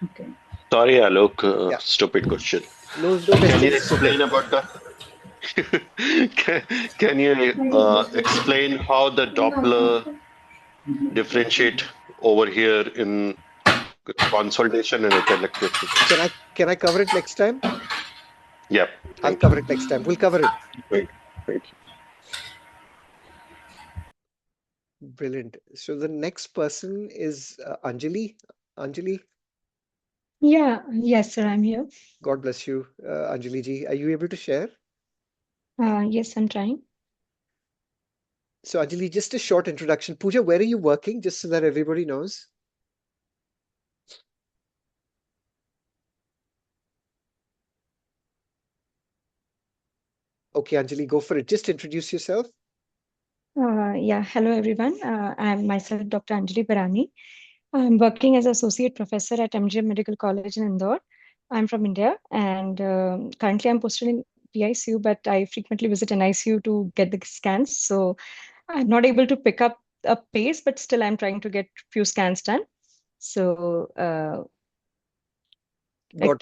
Okay. Sorry, Alok, Yeah, stupid question. no Can you questions. It's okay. explain about the can, can you explain how the Doppler differentiate over here in consolidation and atelectasis? Can I cover it next time? Yep, I'll thank you. cover it next time. We'll cover it. Great, great. Brilliant. So the next person is Anjali. Anjali, Yeah, yes, sir, I'm here. God bless you. Anjali ji, are you able to share? Yes, I'm trying. So Anjali, just a short introduction. Pooja, where are you working? Just so that everybody knows. Okay, Anjali, go for it. Just introduce yourself. Yeah, hello everyone. I'm myself Dr. Anjali Barani. I'm working as associate professor at MGM Medical College in Indore. I'm from India, and currently I'm posted in PICU, but I frequently visit NICU to get the scans. So I'm not able to pick up a pace, but still I'm trying to get few scans done. So God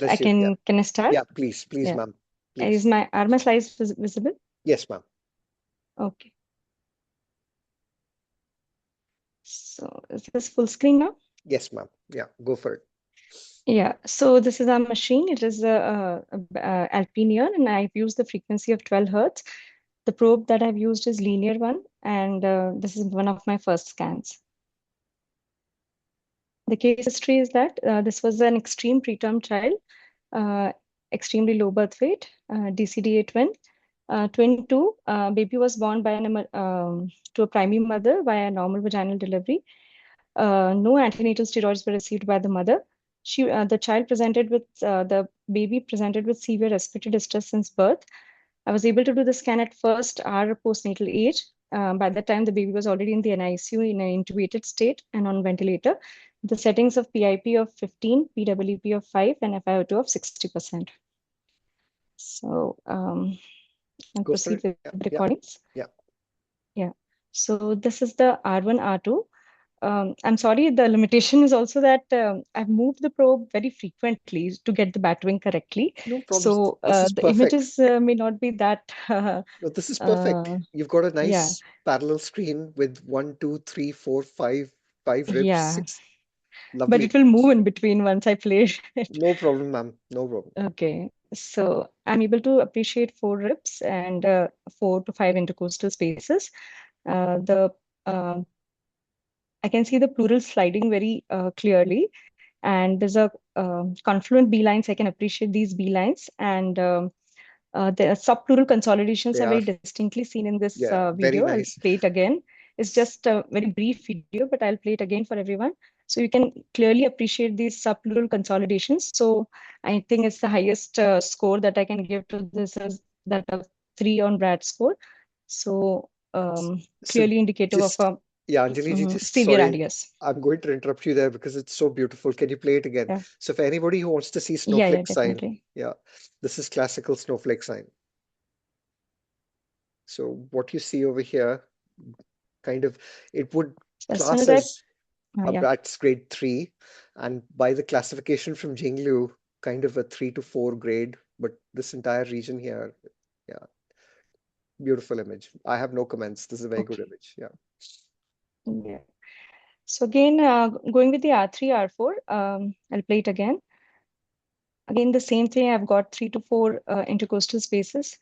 I bless you. Yeah, can I start? yeah, please, Yeah. ma'am. Please. Are my slides visible? Yes, ma'am. Okay. So is this full screen now? Yes, ma'am. Yeah, go for it. Yeah, so this is our machine. It is a Alpinion, and I've used the frequency of 12 hertz. The probe that I've used is linear one, and this is one of my first scans. The case history is that this was an extreme preterm child, uh, extremely low birth weight, DCDA twin 2. Baby was born by to a primary mother via normal vaginal delivery. No antenatal steroids were received by the mother. The child presented with the baby presented with severe respiratory distress since birth. I was able to do the scan at first hour postnatal age. By that time, the baby was already in the NICU in an intubated state and on ventilator. The settings of PIP of 15, PWP of 5, and FiO2 of 60%. So I'll Go for proceed it. with Yeah, the yeah, recordings. yeah. Yeah. So this is the R1, R2. I'm sorry, the limitation is also that I've moved the probe very frequently to get the batwing correctly. No problems. So This is the perfect. images may not be that, No, this is perfect. You've got a yeah, nice parallel screen with 1, 2, 3, 4, 5 ribs, yeah. 6. But Lovely. it will move in between once I play it. No problem, ma'am. No problem. Okay. So I'm able to appreciate 4 ribs and 4 to 5 intercostal spaces. The I can see the pleural sliding very clearly. And there's a confluent B lines. I can appreciate these B lines, and the subpleural consolidations They are very are, distinctly seen in this yeah, very video. I'll nice. play it again. It's just a very brief video, but I'll play it again for everyone. So you can clearly appreciate these subpleural consolidations. So I think it's the highest score that I can give to this is that of 3 on Brad score. So So clearly indicative of just, a yeah, Anjali ji, just severe sorry, radius. I'm going to interrupt you there because it's so beautiful. Can you play it again? Yeah. So for anybody who wants to see Yeah, snowflake sign, definitely. yeah, this is classical snowflake sign. So what you see over here, kind of, it would As soon class as I, as a yeah, Bratz grade 3, and by the classification from Jinglu, kind of a 3 to 4 grade, but this entire region here, yeah, beautiful image. I have no comments. This is a very good okay. image. Yeah. Yeah. So again, going with the R3, R4, I'll play it again. Again, the same thing. I've got 3 to 4 intercostal spaces,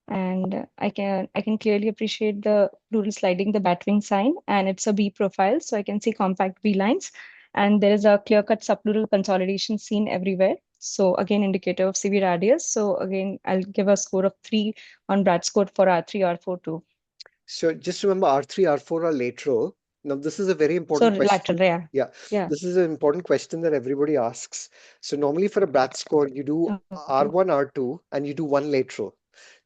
and I can clearly appreciate the pleural sliding, the bat wing sign, and it's a B profile, so I can see compact B lines, and there is a clear-cut subpleural consolidation seen everywhere. So again, indicator of severe radius. So again, I'll give a score of 3 on Brad score for R3, R4 too. So just remember R3, R4 are lateral. Now, this is a very So important question. lateral, yeah. Yeah, Yeah. this is an important question that everybody asks. So normally for a BAT score, you do Okay. R1, R2, and you do one lateral.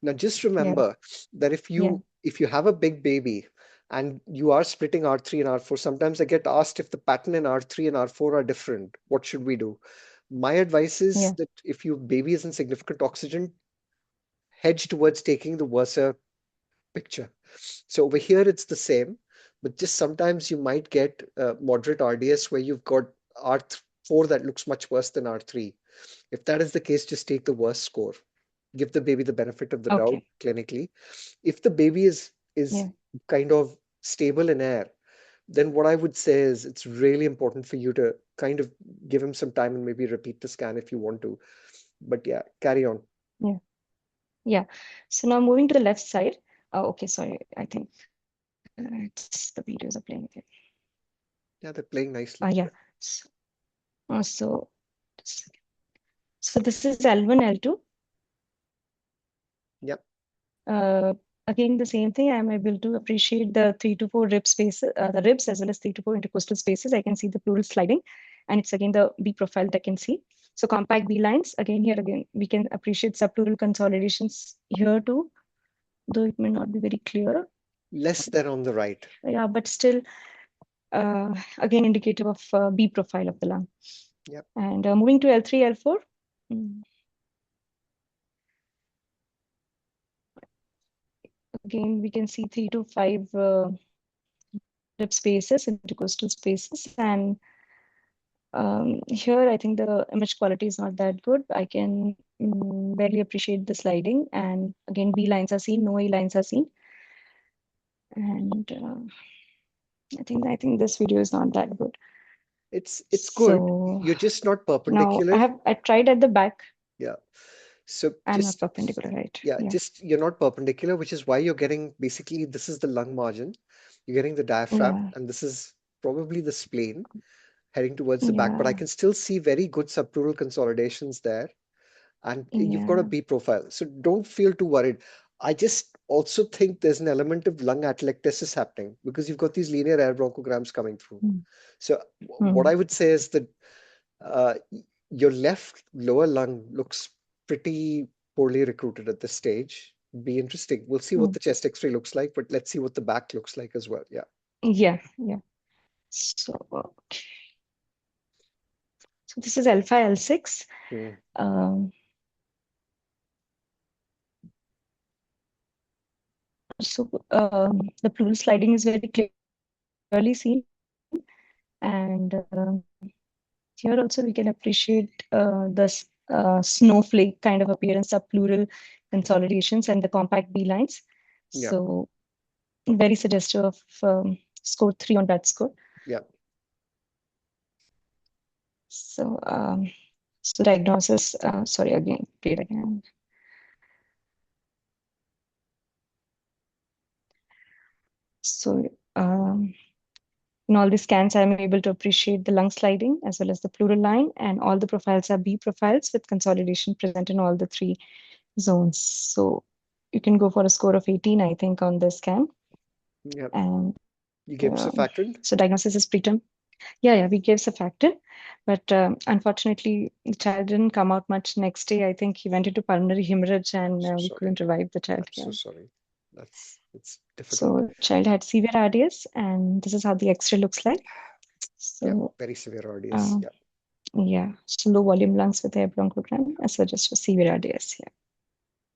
Now, just Yeah. remember that if Yeah. you have a big baby and you are splitting R3 and R4, sometimes I get asked if the pattern in R3 and R4 are different. What should we do? My advice is Yeah. that if your baby is in significant oxygen, hedge towards taking the worser picture. So over here it's the same, but just sometimes you might get moderate RDS where you've got R4 that looks much worse than R3. If that is the case, just take the worst score. Give the baby the benefit of the doubt Okay. clinically. If the baby is Yeah. kind of stable in air, then what I would say is it's really important for you to kind of give him some time and maybe repeat the scan if you want to. But yeah, carry on. Yeah. Yeah. So now moving to the left side. Oh, okay. Sorry. I think it's the videos are playing again. Yeah, they're playing nicely. Yeah. So, so, so this is L1, L2. Yep. Again, the same thing. I'm able to appreciate the 3 to 4 rib spaces, the ribs as well as 3 to 4 intercostal spaces. I can see the pleural sliding, and it's again the B profile that I can see. So compact B lines. Again, here again, we can appreciate subpleural consolidations here too, though it may not be very clear. Less than on the right. Yeah, but still, again, indicative of B profile of the lung. Yep. And moving to L3, L4. Again, we can see 3 to 5 rib spaces, intercostal spaces, and here I think the image quality is not that good. I can barely appreciate the sliding, and again, B lines are seen, no A lines are seen, and I think this video is not that good. It's good. So You're just not now perpendicular. I tried at the back. Yeah. So I'm not just, perpendicular, right? yeah, Yeah. just you're not perpendicular, which is why you're getting basically this is the lung margin. You're getting the diaphragm, Yeah. and this is probably the spleen heading towards the back, but I Yeah. can still see very good subpleural consolidations there. And you've got a Yeah. B profile. So don't feel too worried. I just also think there's an element of lung atelectasis happening because you've got these linear air bronchograms coming through. So what I would say is that uh, your left lower lung looks pretty poorly recruited at this stage. Be interesting. We'll see what the chest X-ray looks like, but let's see what the back looks like as well. Yeah. Yeah. Yeah. So, okay. So this is alpha L6. Hmm. So the pleural sliding is very clearly seen, and here also we can appreciate the snowflake kind of appearance of pleural consolidations and the compact B lines. Yeah. So very suggestive of score 3 on that score. Yeah. So so diagnosis. Sorry, again, play it again. So In all the scans, I'm able to appreciate the lung sliding as well as the pleural line, and all the profiles are B profiles with consolidation present in all the three zones. So you can go for a score of 18, I think, on the scan. Yeah. And You gave us a factor? so diagnosis is preterm. Yeah, we gave surfactant, but unfortunately, the child didn't come out much next day. I think he went into pulmonary hemorrhage, and we Sorry. couldn't revive the child. I'm so Yeah. sorry. It's difficult. So child had severe RDS, and this is how the X-ray looks like. Yeah, So very severe RDS. Yeah. yeah, so low volume lungs with air bronchogram, as suggest for severe RDS. Yeah.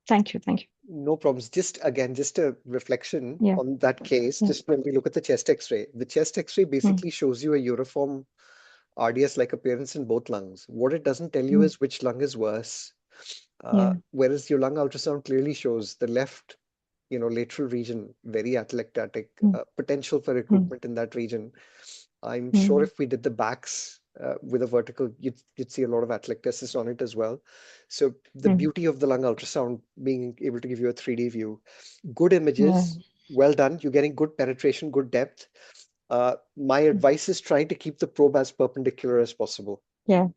Thank you. No problems. Just a reflection Yeah. on that case. Yeah. Just when we look at the chest X-ray, the chest X-ray basically shows you a uniform RDS-like appearance in both lungs. What it doesn't tell you is which lung is worse. Yeah. Whereas your lung ultrasound clearly shows the left, lateral region, very atelectatic, potential for recruitment in that region. I'm sure if we did the backs with a vertical, you'd see a lot of atelectasis on it as well. So the beauty of the lung ultrasound being able to give you a 3D view, good images, well done. You're getting good penetration, good depth. My advice is trying to keep the probe as perpendicular as possible. Yeah.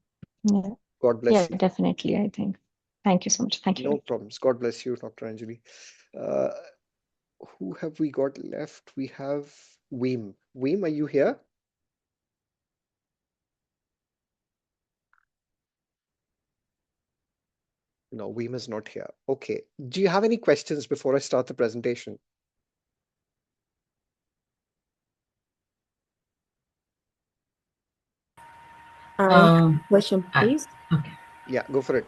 God bless you. Definitely, I think. Thank you so much. Thank you. No problems. God bless you, Dr. Anjali. Uh, who have we got left? We have Weem. Weem, are you here? No, Weem is not here. Okay. Do you have any questions before I start the presentation? Question, please. Okay. Yeah, go for it.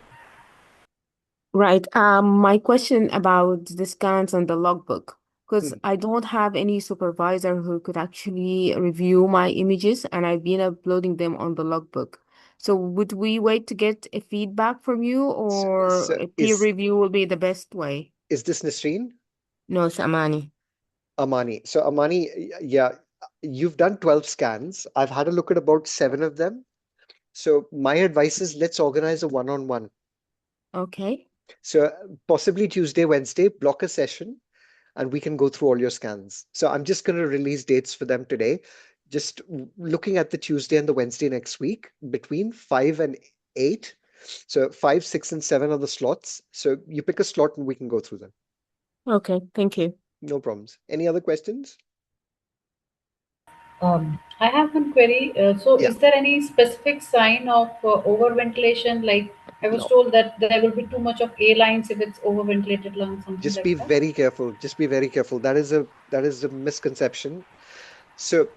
Right. My question about the scans and the logbook, because Mhm. I don't have any supervisor who could actually review my images, and I've been uploading them on the logbook. So would we wait to get a feedback from you, or So a peer review will be the best way? is this Nasreen? No, it's Amani. Amani. So Amani, yeah, you've done 12 scans. I've had a look at about 7 of them. So my advice is let's organize a one-on-one. Okay. So possibly Tuesday, Wednesday, block a session and we can go through all your scans. So I'm just going to release dates for them today. Just looking at the Tuesday and the Wednesday next week between 5 and 8. So 5, 6, and 7 are the slots. So you pick a slot and we can go through them. Okay, thank you. No problems. Any other questions? I have one query. So, Yeah. is there any specific sign of overventilation? Like I was No. told that there will be too much of A lines if it's overventilated lung, something Just like be that. very careful. Just be very careful. That is a misconception. So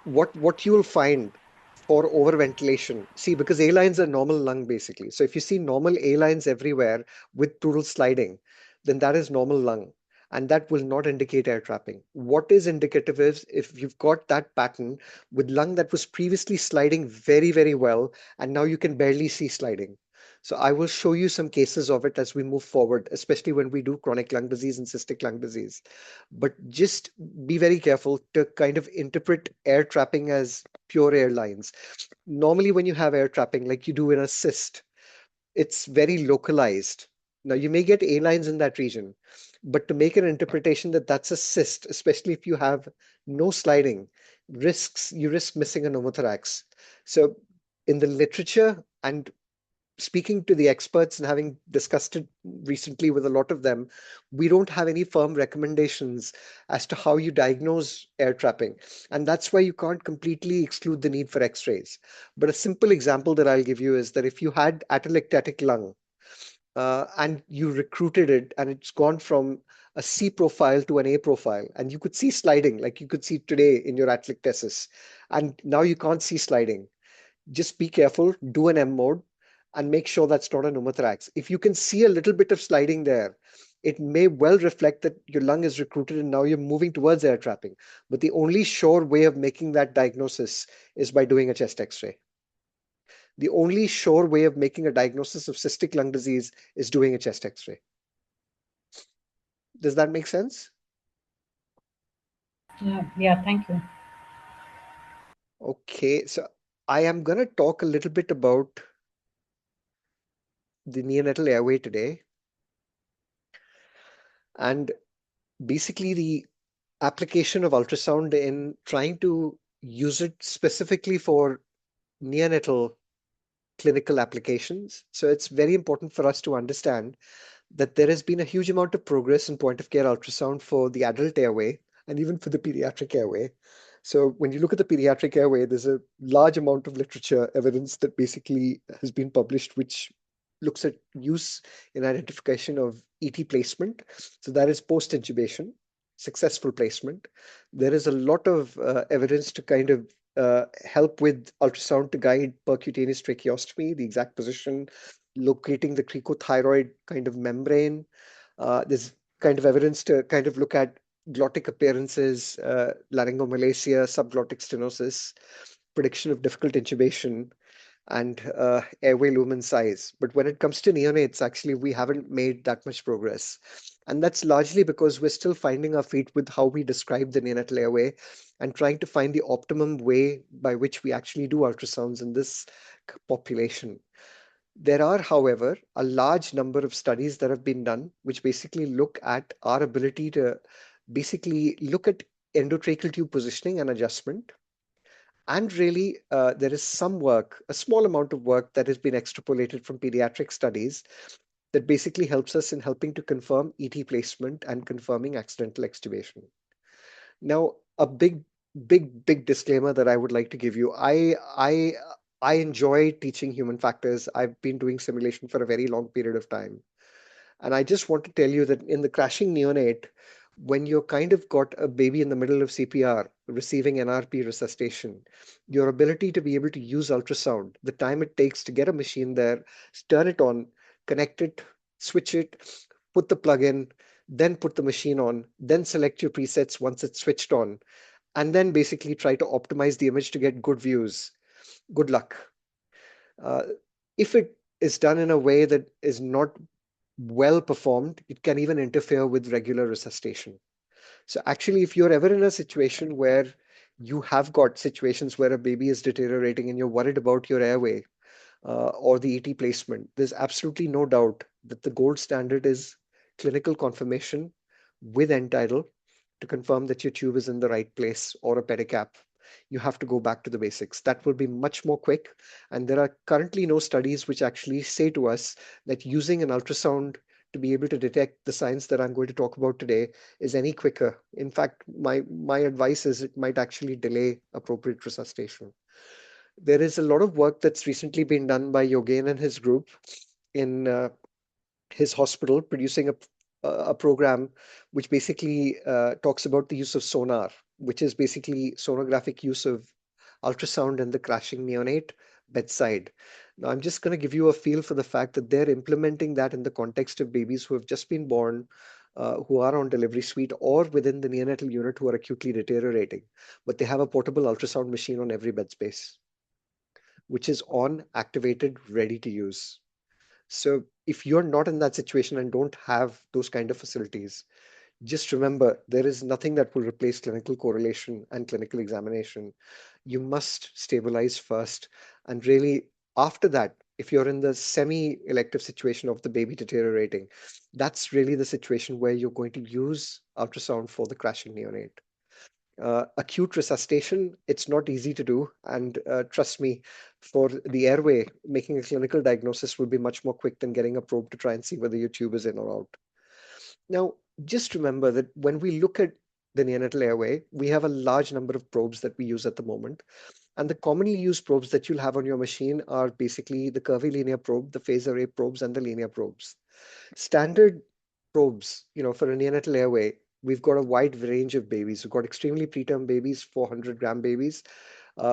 what you'll find for overventilation, see, because A lines are normal lung basically. So if you see normal A lines everywhere with pleural sliding, then that is normal lung. And that will not indicate air trapping. What is indicative is if you've got that pattern with lung that was previously sliding very, very well, and now you can barely see sliding. So I will show you some cases of it as we move forward, especially when we do chronic lung disease and cystic lung disease. But just be very careful to kind of interpret air trapping as pure airlines. Normally, when you have air trapping, like you do in a cyst, it's very localized. Now, you may get A lines in that region, but to make an interpretation that that's a cyst, especially if you have no sliding, you risk missing a pneumothorax. So, in the literature and speaking to the experts and having discussed it recently with a lot of them, we don't have any firm recommendations as to how you diagnose air trapping. And that's why you can't completely exclude the need for x-rays. But a simple example that I'll give you is that if you had atelectatic lung and you recruited it and it's gone from a C profile to an A profile, and you could see sliding like you could see today in your atelectasis, and now you can't see sliding, just be careful, do an M mode, and make sure that's not a pneumothorax. If you can see a little bit of sliding there, it may well reflect that your lung is recruited and now you're moving towards air trapping. But the only sure way of making that diagnosis is by doing a chest X-ray. The only sure way of making a diagnosis of cystic lung disease is doing a chest X-ray. Does that make sense? Yeah, thank you. Okay, so I am going to talk a little bit about the neonatal airway today. And basically the application of ultrasound in trying to use it specifically for neonatal clinical applications. So it's very important for us to understand that there has been a huge amount of progress in point of care ultrasound for the adult airway and even for the pediatric airway. So when you look at the pediatric airway, there's a large amount of literature evidence that basically has been published, which looks at use in identification of ET placement. So that is post-intubation, successful placement. There is a lot of evidence to kind of help with ultrasound to guide percutaneous tracheostomy, the exact position, locating the cricothyroid kind of membrane. There's kind of evidence to kind of look at glottic appearances, laryngomalacia, subglottic stenosis, prediction of difficult intubation, and airway lumen size. But when it comes to neonates, actually, we haven't made that much progress. And that's largely because we're still finding our feet with how we describe the neonatal airway and trying to find the optimum way by which we actually do ultrasounds in this population. There are, however, a large number of studies that have been done, which basically look at our ability to basically look at endotracheal tube positioning and adjustment. And really, there is some work, a small amount of work that has been extrapolated from pediatric studies that basically helps us in helping to confirm ET placement and confirming accidental extubation. Now, a big disclaimer that I would like to give you. I enjoy teaching human factors. I've been doing simulation for a very long period of time. And I just want to tell you that in the crashing neonate, when you're kind of got a baby in the middle of CPR receiving NRP resuscitation, your ability to be able to use ultrasound, the time it takes to get a machine there, turn it on, connect it, switch it, put the plug in, then put the machine on, then select your presets once it's switched on, and then basically try to optimize the image to get good views. Good luck. Uh, if it is done in a way that is not well performed, it can even interfere with regular resuscitation. So actually, if you're ever in a situation where you have got situations where a baby is deteriorating and you're worried about your airway or the ET placement, there's absolutely no doubt that the gold standard is clinical confirmation with end tidal to confirm that your tube is in the right place or a pedicap. You have to go back to the basics. That will be much more quick. And there are currently no studies which actually say to us that using an ultrasound to be able to detect the signs that I'm going to talk about today is any quicker. In fact, my advice is it might actually delay appropriate resuscitation. There is a lot of work that's recently been done by Yogen and his group in his hospital producing a program which basically talks about the use of sonar, which is basically sonographic use of ultrasound in the crashing neonate bedside. Now, I'm just going to give you a feel for the fact that they're implementing that in the context of babies who have just been born, who are on delivery suite or within the neonatal unit who are acutely deteriorating, but they have a portable ultrasound machine on every bed space, which is on, activated, ready to use. So if you're not in that situation and don't have those kind of facilities, just remember there is nothing that will replace clinical correlation and clinical examination. You must stabilize first. And really, after that, if you're in the semi-elective situation of the baby deteriorating, that's really the situation where you're going to use ultrasound for the crashing neonate. Acute resuscitation, it's not easy to do. And trust me, for the airway, making a clinical diagnosis will be much more quick than getting a probe to try and see whether your tube is in or out. Now, just remember that when we look at the neonatal airway, we have a large number of probes that we use at the moment. And the commonly used probes that you'll have on your machine are basically the curvilinear probe, the phase array probes, and the linear probes. Standard probes, for a neonatal airway, we've got a wide range of babies. We've got extremely preterm babies, 400-gram babies.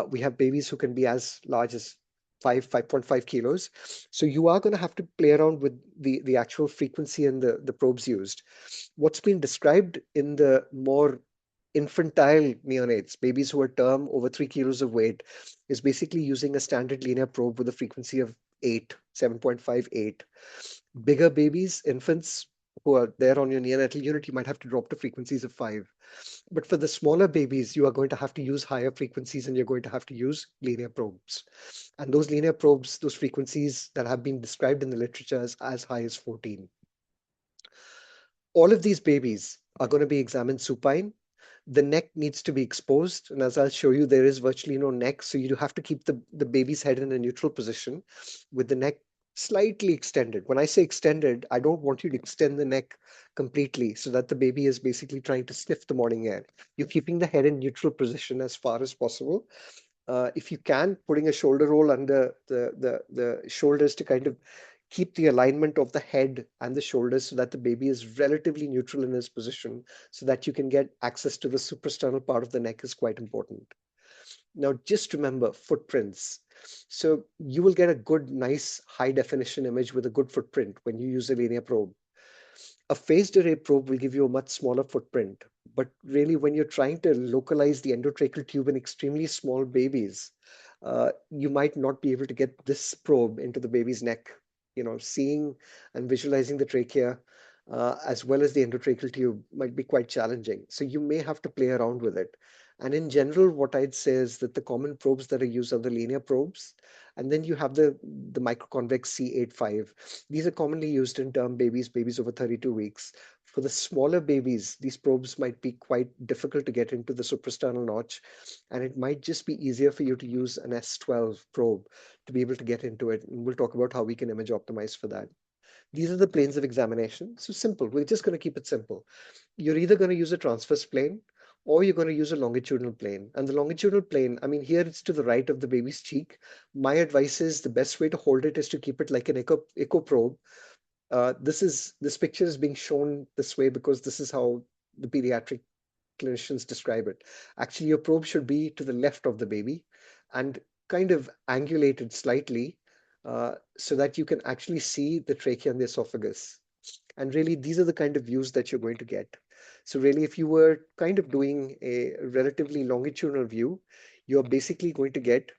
We have babies who can be as large as 5.5 kilos. So you are going to have to play around with the actual frequency and the probes used. What's been described in the more infantile neonates, babies who are term over 3 kilos of weight, is basically using a standard linear probe with a frequency of 7.58. Bigger babies, infants who are there on your neonatal unit, you might have to drop to frequencies of 5. But for the smaller babies, you are going to have to use higher frequencies and you're going to have to use linear probes. And those linear probes, those frequencies that have been described in the literature as high as 14. All of these babies are going to be examined supine. The neck needs to be exposed, and as I'll show you, there is virtually no neck, so you have to keep the baby's head in a neutral position with the neck slightly extended. When I say extended, I don't want you to extend the neck completely so that the baby is basically trying to sniff the morning air. You're keeping the head in neutral position as far as possible. If you can, putting a shoulder roll under the shoulders to kind of keep the alignment of the head and the shoulders so that the baby is relatively neutral in his position so that you can get access to the suprasternal part of the neck is quite important. Now, just remember footprints. So you will get a good, nice, high definition image with a good footprint when you use a linear probe. A phased array probe will give you a much smaller footprint, but really when you're trying to localize the endotracheal tube in extremely small babies, you might not be able to get this probe into the baby's neck. Seeing and visualizing the trachea as well as the endotracheal tube might be quite challenging. So you may have to play around with it. And in general, what I'd say is that the common probes that are used are the linear probes. And then you have the microconvex C85. These are commonly used in term babies over 32 weeks. For the smaller babies, these probes might be quite difficult to get into the suprasternal notch, and it might just be easier for you to use an S12 probe to be able to get into it. And we'll talk about how we can image optimize for that. These are the planes of examination. So simple. We're just going to keep it simple. You're either going to use a transverse plane or you're going to use a longitudinal plane. And the longitudinal plane, I mean, here it's to the right of the baby's cheek. My advice is the best way to hold it is to keep it like an echo probe. This picture is being shown this way because this is how the pediatric clinicians describe it. Actually, your probe should be to the left of the baby and kind of angulated slightly so that you can actually see the trachea and the esophagus. And really, these are the kind of views that you're going to get. So really, if you were kind of doing a relatively longitudinal view, you're basically going to get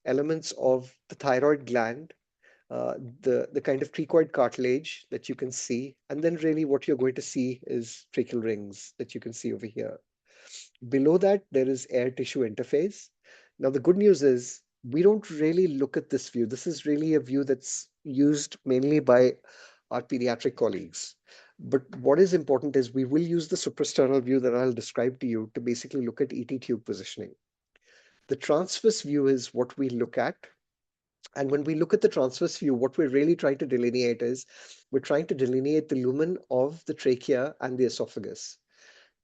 elements of the thyroid gland, the kind of cricoid cartilage that you can see, and then really what you're going to see is tracheal rings that you can see over here. Below that, there is air tissue interface. Now, the good news is we don't really look at this view. This is really a view that's used mainly by our pediatric colleagues. But what is important is we will use the suprasternal view that I'll describe to you to basically look at ET tube positioning. The transverse view is what we look at. And when we look at the transverse view, what we're really trying to delineate is we're trying to delineate the lumen of the trachea and the esophagus.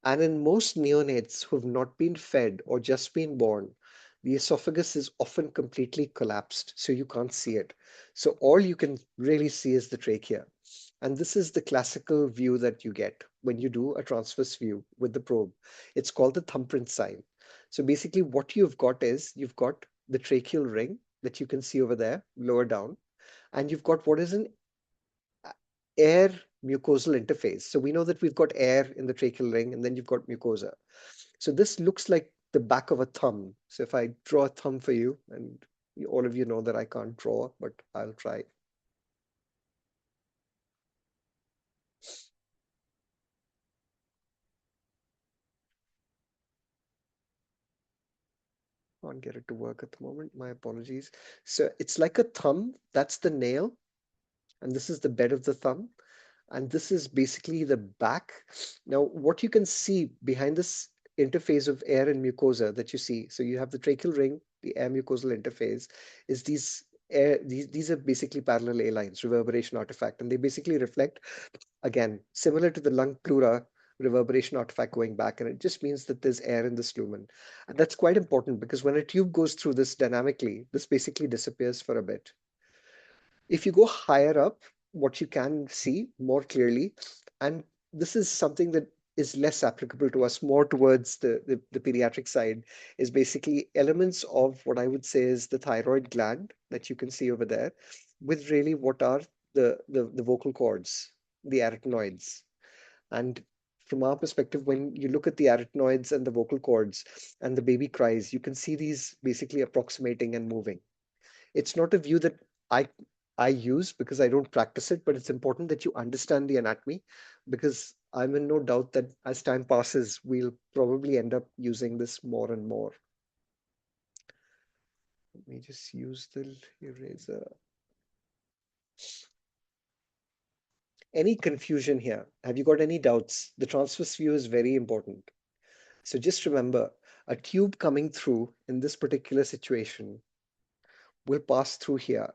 And in most neonates who have not been fed or just been born, the esophagus is often completely collapsed, so you can't see it. So all you can really see is the trachea. And this is the classical view that you get when you do a transverse view with the probe. It's called the thumbprint sign. So basically what you've got is you've got the tracheal ring that you can see over there, lower down, and you've got what is an air mucosal interface. So we know that we've got air in the tracheal ring and then you've got mucosa. So this looks like the back of a thumb. So if I draw a thumb for you, and all of you know that I can't draw, but I'll try. Can't get it to work at the moment. My apologies. So it's like a thumb. That's the nail. And this is the bed of the thumb. And this is basically the back. Now, what you can see behind this interface of air and mucosa that you see, so you have the tracheal ring, the air mucosal interface, is these are basically parallel A lines, reverberation artifact, and they basically reflect, again, similar to the lung pleura, reverberation artifact going back, and it just means that there's air in this lumen. And that's quite important because when a tube goes through this dynamically, this basically disappears for a bit. If you go higher up, what you can see more clearly, and this is something that is less applicable to us, more towards the pediatric side, is basically elements of what I would say is the thyroid gland that you can see over there, with really what are the vocal cords, the arytenoids. And from our perspective, when you look at the arytenoids and the vocal cords and the baby cries, you can see these basically approximating and moving. It's not a view that I I use because I don't practice it, but it's important that you understand the anatomy because I'm in no doubt that as time passes, we'll probably end up using this more and more. Let me just use the eraser. Any confusion here? Have you got any doubts? The transverse view is very important. So just remember, a tube coming through in this particular situation will pass through here.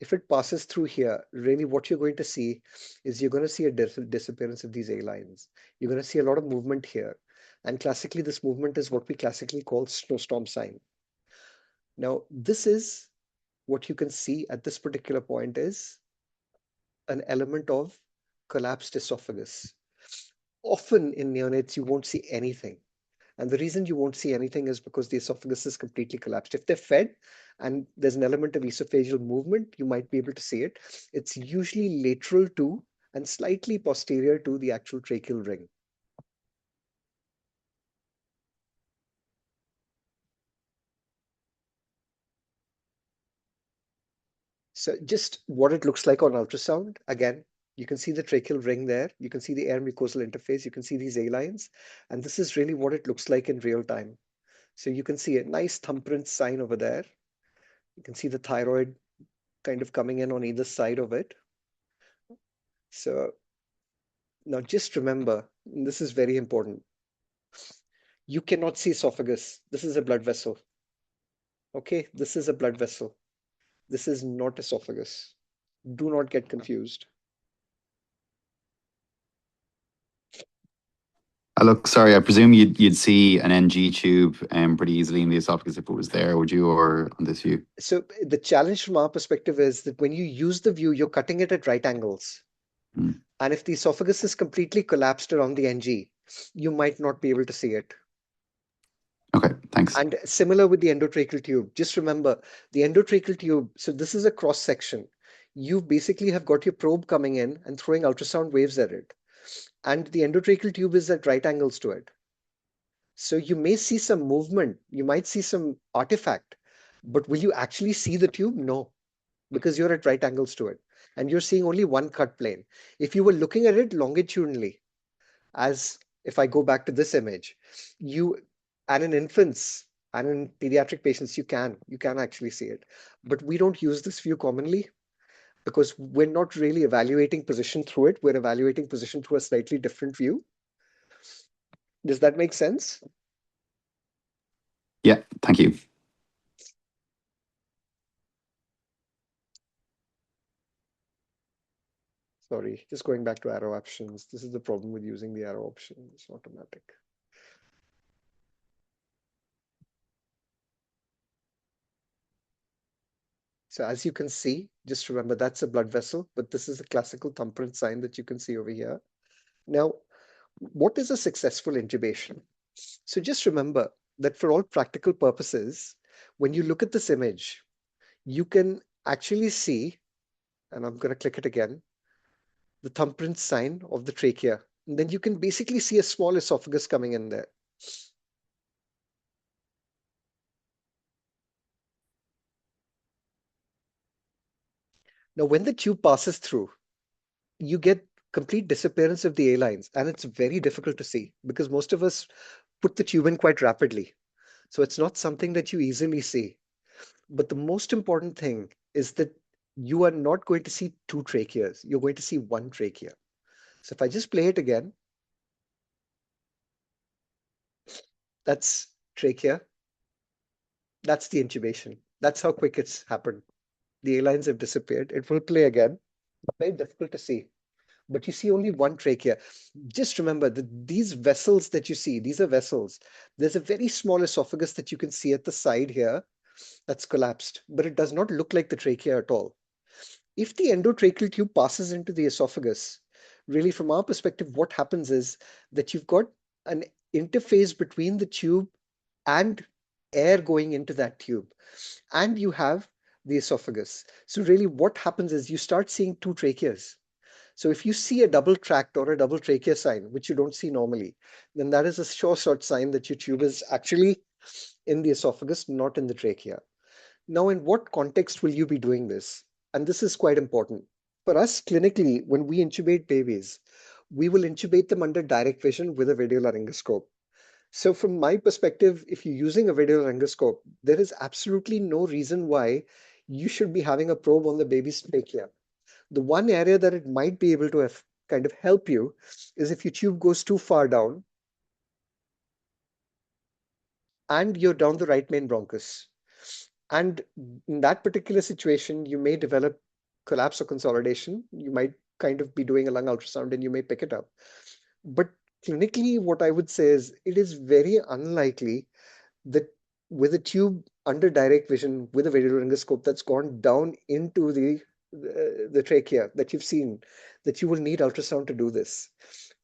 If it passes through here, really what you're going to see is you're going to see a disappearance of these A lines. You're going to see a lot of movement here. And classically, this movement is what we classically call snowstorm sign. Now, this is what you can see at this particular point is an element of collapsed esophagus. Often in neonates, you won't see anything. And the reason you won't see anything is because the esophagus is completely collapsed. If they're fed and there's an element of esophageal movement, you might be able to see it. It's usually lateral to and slightly posterior to the actual tracheal ring. So just what it looks like on ultrasound, again, you can see the tracheal ring there. You can see the air mucosal interface. You can see these A lines. And this is really what it looks like in real time. So you can see a nice thumbprint sign over there. You can see the thyroid kind of coming in on either side of it. So now just remember, this is very important. You cannot see esophagus. This is a blood vessel. Okay, this is a blood vessel. This is not esophagus. Do not get confused. Look, sorry, I presume you'd see an NG tube pretty easily in the esophagus if it was there, would you, or on this view? So the challenge from our perspective is that when you use the view, you're cutting it at right angles. And if the esophagus is completely collapsed around the NG, you might not be able to see it. Okay, thanks. And similar with the endotracheal tube. Just remember, the endotracheal tube, so this is a cross section. You basically have got your probe coming in and throwing ultrasound waves at it. And the endotracheal tube is at right angles to it. So you may see some movement, you might see some artifact, but will you actually see the tube? No, because you're at right angles to it. And you're seeing only one cut plane. If you were looking at it longitudinally, as if I go back to this image, and in infants and in pediatric patients, you can actually see it. But we don't use this view commonly because we're not really evaluating position through it. We're evaluating position through a slightly different view. Does that make sense? Yeah, thank you. Sorry, just going back to arrow options. This is the problem with using the arrow option. It's automatic. So as you can see, just remember that's a blood vessel, but this is a classical thumbprint sign that you can see over here. Now, what is a successful intubation? So just remember that for all practical purposes, when you look at this image, you can actually see, and I'm going to click it again, the thumbprint sign of the trachea. And then you can basically see a small esophagus coming in there. Now, when the tube passes through, you get complete disappearance of the A lines, and it's very difficult to see because most of us put the tube in quite rapidly. So it's not something that you easily see. But the most important thing is that you are not going to see two tracheas. You're going to see one trachea. So if I just play it again, that's trachea. That's the intubation. That's how quick it's happened. The A lines have disappeared. It will play again. Very difficult to see. But you see only one trachea. Just remember that these vessels that you see, these are vessels. There's a very small esophagus that you can see at the side here that's collapsed, but it does not look like the trachea at all. If the endotracheal tube passes into the esophagus, really from our perspective, what happens is that you've got an interface between the tube and air going into that tube, and you have the esophagus. So really what happens is you start seeing two tracheas. So if you see a double tract or a double trachea sign, which you don't see normally, then that is a sure shot sign that your tube is actually in the esophagus, not in the trachea. Now, in what context will you be doing this? And this is quite important. For us clinically, when we intubate babies, we will intubate them under direct vision with a video laryngoscope. So from my perspective, if you're using a video laryngoscope, there is absolutely no reason why you should be having a probe on the baby's trachea. The one area that it might be able to kind of help you is if your tube goes too far down and you're down the right main bronchus. And in that particular situation, you may develop collapse or consolidation. You might kind of be doing a lung ultrasound and you may pick it up. But clinically, what I would say is it is very unlikely that with a tube under direct vision with a radiolaryngoscope that's gone down into the trachea that you've seen, that you will need ultrasound to do this.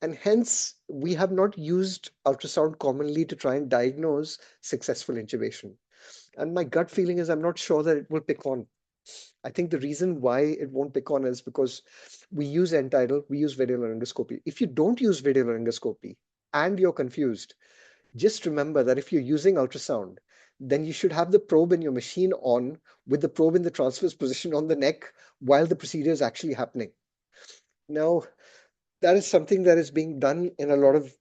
And hence, we have not used ultrasound commonly to try and diagnose successful intubation. And my gut feeling is I'm not sure that it will pick on. I think the reason why it won't pick on is because we use end-tidal, we use videolaryngoscopy. If you don't use videolaryngoscopy and you're confused, just remember that if you're using ultrasound, then you should have the probe in your machine on with the probe in the transverse position on the neck while the procedure is actually happening. Now, that is something that is being done in a lot of,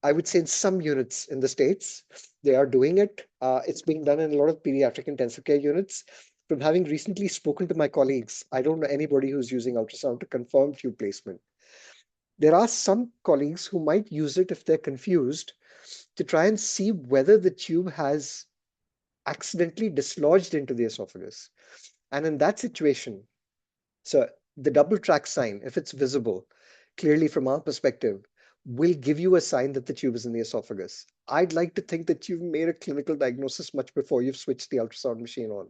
I would say in some units in the States, they are doing it. It's being done in a lot of pediatric intensive care units. From having recently spoken to my colleagues, I don't know anybody who's using ultrasound to confirm tube placement. There are some colleagues who might use it if they're confused to try and see whether the tube has accidentally dislodged into the esophagus. And in that situation, so the double track sign, if it's visible, clearly from our perspective, will give you a sign that the tube is in the esophagus. I'd like to think that you've made a clinical diagnosis much before you've switched the ultrasound machine on.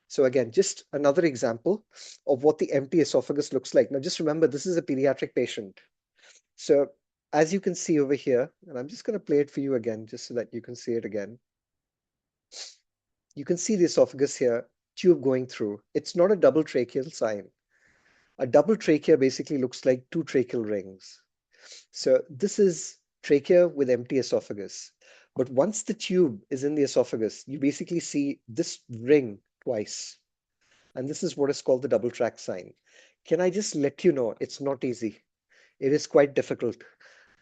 So again, just another example of what the empty esophagus looks like. Now, just remember, this is a pediatric patient. So as you can see over here, and I'm just going to play it for you again, just so that you can see it again. You can see the esophagus here, tube going through. It's not a double tracheal sign. A double trachea basically looks like two tracheal rings. So this is trachea with empty esophagus. But once the tube is in the esophagus, you basically see this ring twice. And this is what is called the double track sign. Can I just let you know, it's not easy. It is quite difficult.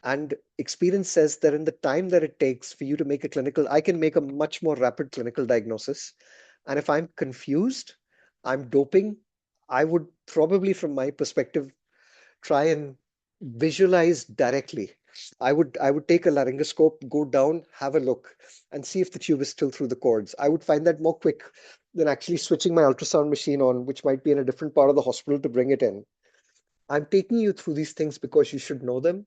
And experience says that in the time that it takes for you to make a clinical, I can make a much more rapid clinical diagnosis. And if I'm confused, I'm doping, I would probably, from my perspective, try and visualize directly. I would take a laryngoscope, go down, have a look, and see if the tube is still through the cords. I would find that more quick than actually switching my ultrasound machine on, which might be in a different part of the hospital to bring it in. I'm taking you through these things because you should know them.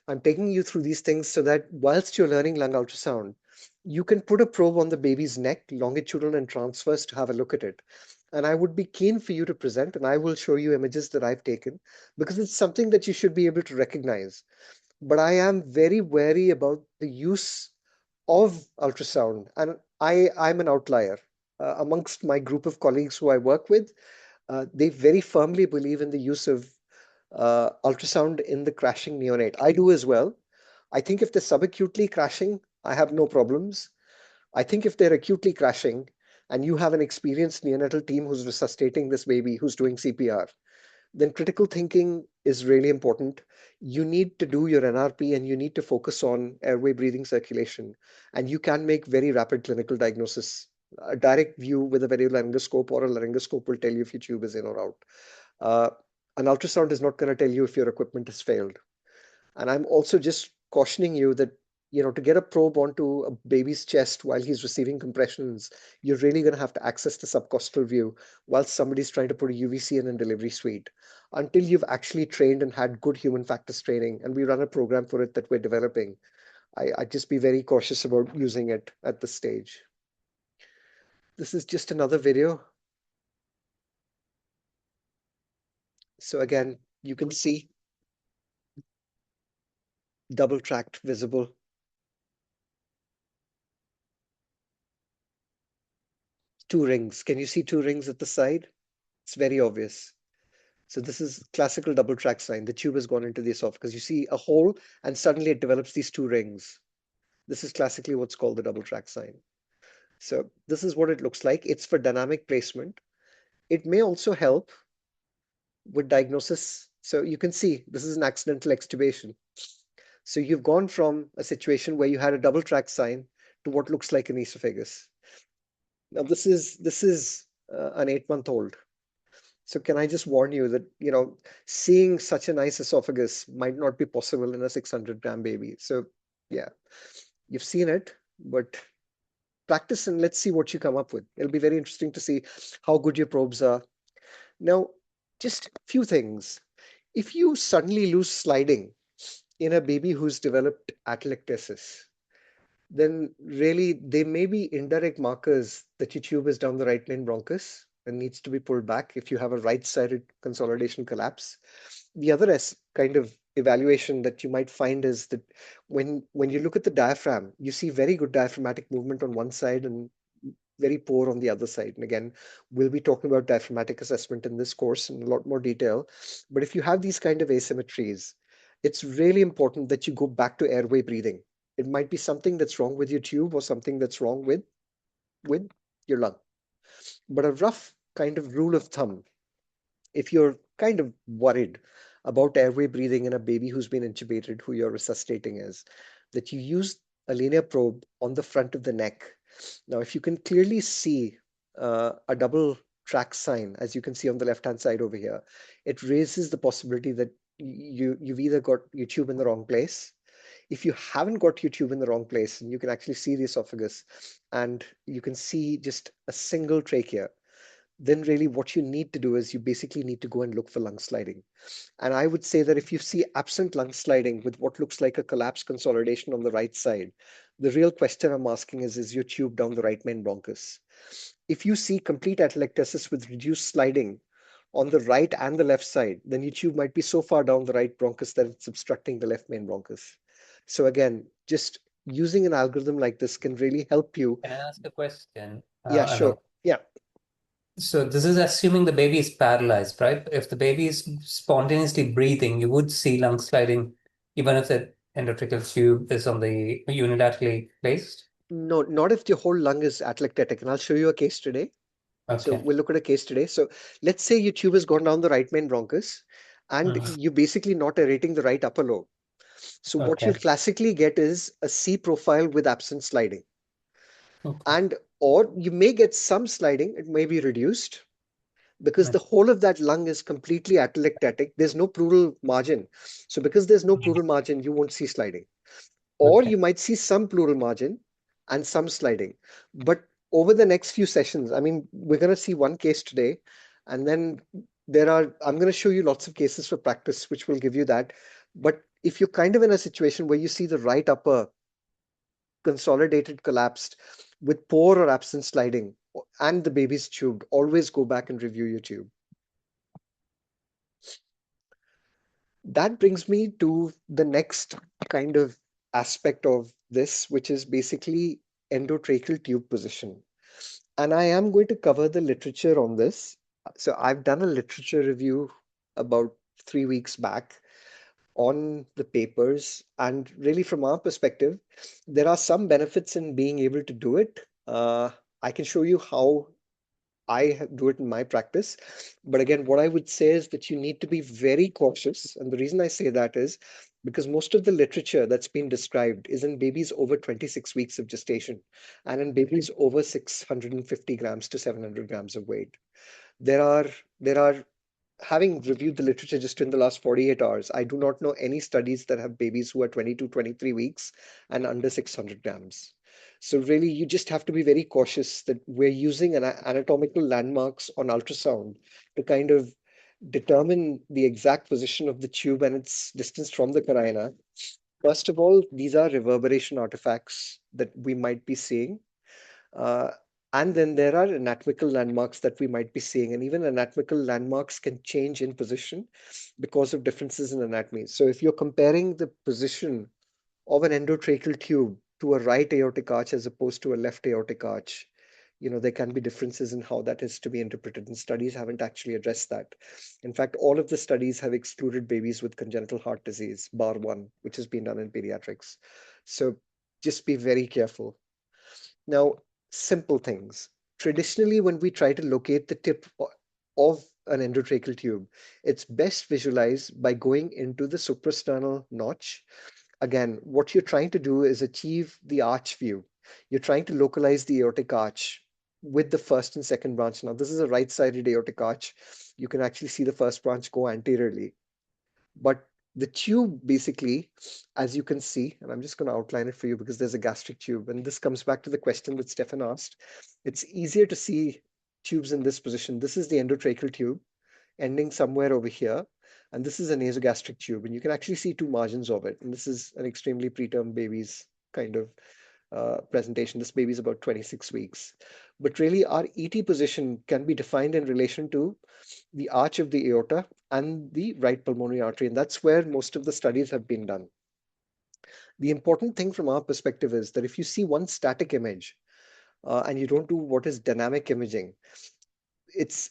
I'm taking you through these things so that whilst you're learning lung ultrasound, you can put a probe on the baby's neck, longitudinal and transverse, to have a look at it. And I would be keen for you to present, and I will show you images that I've taken because it's something that you should be able to recognize. But I am very wary about the use of ultrasound, and I'm an outlier amongst my group of colleagues who I work with. They very firmly believe in the use of ultrasound in the crashing neonate. I do as well. I think if they're subacutely crashing, I have no problems. I think if they're acutely crashing and you have an experienced neonatal team who's resuscitating this baby, who's doing CPR, then critical thinking is really important. You need to do your NRP and you need to focus on airway, breathing, circulation, and you can make very rapid clinical diagnosis. A direct view with a videolaryngoscope or a laryngoscope will tell you if your tube is in or out. An ultrasound is not going to tell you if your equipment has failed. And I'm also just cautioning you that, to get a probe onto a baby's chest while he's receiving compressions, you're really going to have to access the subcostal view while somebody's trying to put a UVC in a delivery suite until you've actually trained and had good human factors training. And we run a program for it that we're developing. I'd just be very cautious about using it at this stage. This is just another video. So again, you can see double tracked visible. Two rings. Can you see two rings at the side? It's very obvious. So this is classical double track sign. The tube has gone into the esophagus. You see a hole and suddenly it develops these two rings. This is classically what's called the double track sign. So this is what it looks like. It's for dynamic placement. It may also help with diagnosis. So you can see this is an accidental extubation. So you've gone from a situation where you had a double track sign to what looks like an esophagus. Now this is an 8-month-old. So can I just warn you that, seeing such a nice esophagus might not be possible in a 600-gram baby. So yeah, you've seen it, but practice and let's see what you come up with. It'll be very interesting to see how good your probes are. Now, just a few things. If you suddenly lose sliding in a baby who's developed atelectasis, then really there may be indirect markers that your tube is down the right main bronchus and needs to be pulled back if you have a right-sided consolidation collapse. The other kind of evaluation that you might find is that when you look at the diaphragm, you see very good diaphragmatic movement on one side and very poor on the other side. And again, we'll be talking about diaphragmatic assessment in this course in a lot more detail. But if you have these kind of asymmetries, it's really important that you go back to airway breathing. It might be something that's wrong with your tube or something that's wrong with your lung. But a rough kind of rule of thumb, if you're kind of worried about airway breathing in a baby who's been intubated, who you're resuscitating, is that you use a linear probe on the front of the neck. Now, if you can clearly see a double track sign, as you can see on the left-hand side over here, it raises the possibility that you've either got your tube in the wrong place. If you haven't got your tube in the wrong place, and you can actually see the esophagus, and you can see just a single trachea, then really what you need to do is you basically need to go and look for lung sliding. And I would say that if you see absent lung sliding with what looks like a collapsed consolidation on the right side, the real question I'm asking is your tube down the right main bronchus? If you see complete atelectasis with reduced sliding on the right and the left side, then your tube might be so far down the right bronchus that it's obstructing the left main bronchus. So again, just using an algorithm like this can really help you. Can I ask a question, Yeah, sure. Anup? Yeah. So this is assuming the baby is paralyzed, right? If the baby is spontaneously breathing, you would see lung sliding, even if the endotracheal tube is on the unilaterally placed. No, not if the whole lung is atelectatic. And I'll show you a case today. So Okay. we'll look at a case today. So let's say your tube has gone down the right main bronchus and you're basically not aerating the right upper lobe. So what you'll Okay. classically get is a C profile with absent sliding. Okay. And or you may get some sliding, it may be reduced because the whole of that lung is completely atelectatic. There's no pleural margin. So because there's no pleural margin, you won't see sliding. Or Okay. you might see some pleural margin and some sliding. But over the next few sessions, I mean, we're going to see one case today, and then I'm going to show you lots of cases for practice, which will give you that. But if you're kind of in a situation where you see the right upper consolidated, collapsed with poor or absent sliding, and the baby's tubed, always go back and review your tube. That brings me to the next kind of aspect of this, which is basically endotracheal tube position. And I am going to cover the literature on this. So I've done a literature review about 3 weeks back on the papers. And really, from our perspective, there are some benefits in being able to do it. I can show you how I do it in my practice. But again, what I would say is that you need to be very cautious. And the reason I say that is because most of the literature that's been described is in babies over 26 weeks of gestation and in babies over 650 grams to 700 grams of weight. There are having reviewed the literature just in the last 48 hours, I do not know any studies that have babies who are 22, 23 weeks and under 600 grams. So really, you just have to be very cautious that we're using anatomical landmarks on ultrasound to kind of determine the exact position of the tube and its distance from the carina. First of all, these are reverberation artifacts that we might be seeing. And then there are anatomical landmarks that we might be seeing, and even anatomical landmarks can change in position because of differences in anatomy. So if you're comparing the position of an endotracheal tube to a right aortic arch as opposed to a left aortic arch, there can be differences in how that is to be interpreted, and studies haven't actually addressed that. In fact, all of the studies have excluded babies with congenital heart disease, bar one, which has been done in pediatrics. So just be very careful. Now, simple things. Traditionally, when we try to locate the tip of an endotracheal tube, it's best visualized by going into the suprasternal notch. Again, what you're trying to do is achieve the arch view. You're trying to localize the aortic arch with the first and second branch. Now, this is a right-sided aortic arch. you can actually see the first branch go anteriorly. But the tube basically, as you can see, and I'm just going to outline it for you because there's a gastric tube, and this comes back to the question that Stefan asked. It's easier to see tubes in this position. This is the endotracheal tube ending somewhere over here, and this is a nasogastric tube, and you can actually see two margins of it. And this is an extremely preterm baby's kind of presentation. This baby is about 26 weeks. But really, our ET position can be defined in relation to the arch of the aorta and the right pulmonary artery. And that's where most of the studies have been done. The important thing from our perspective is that if you see one static image and you don't do what is dynamic imaging, it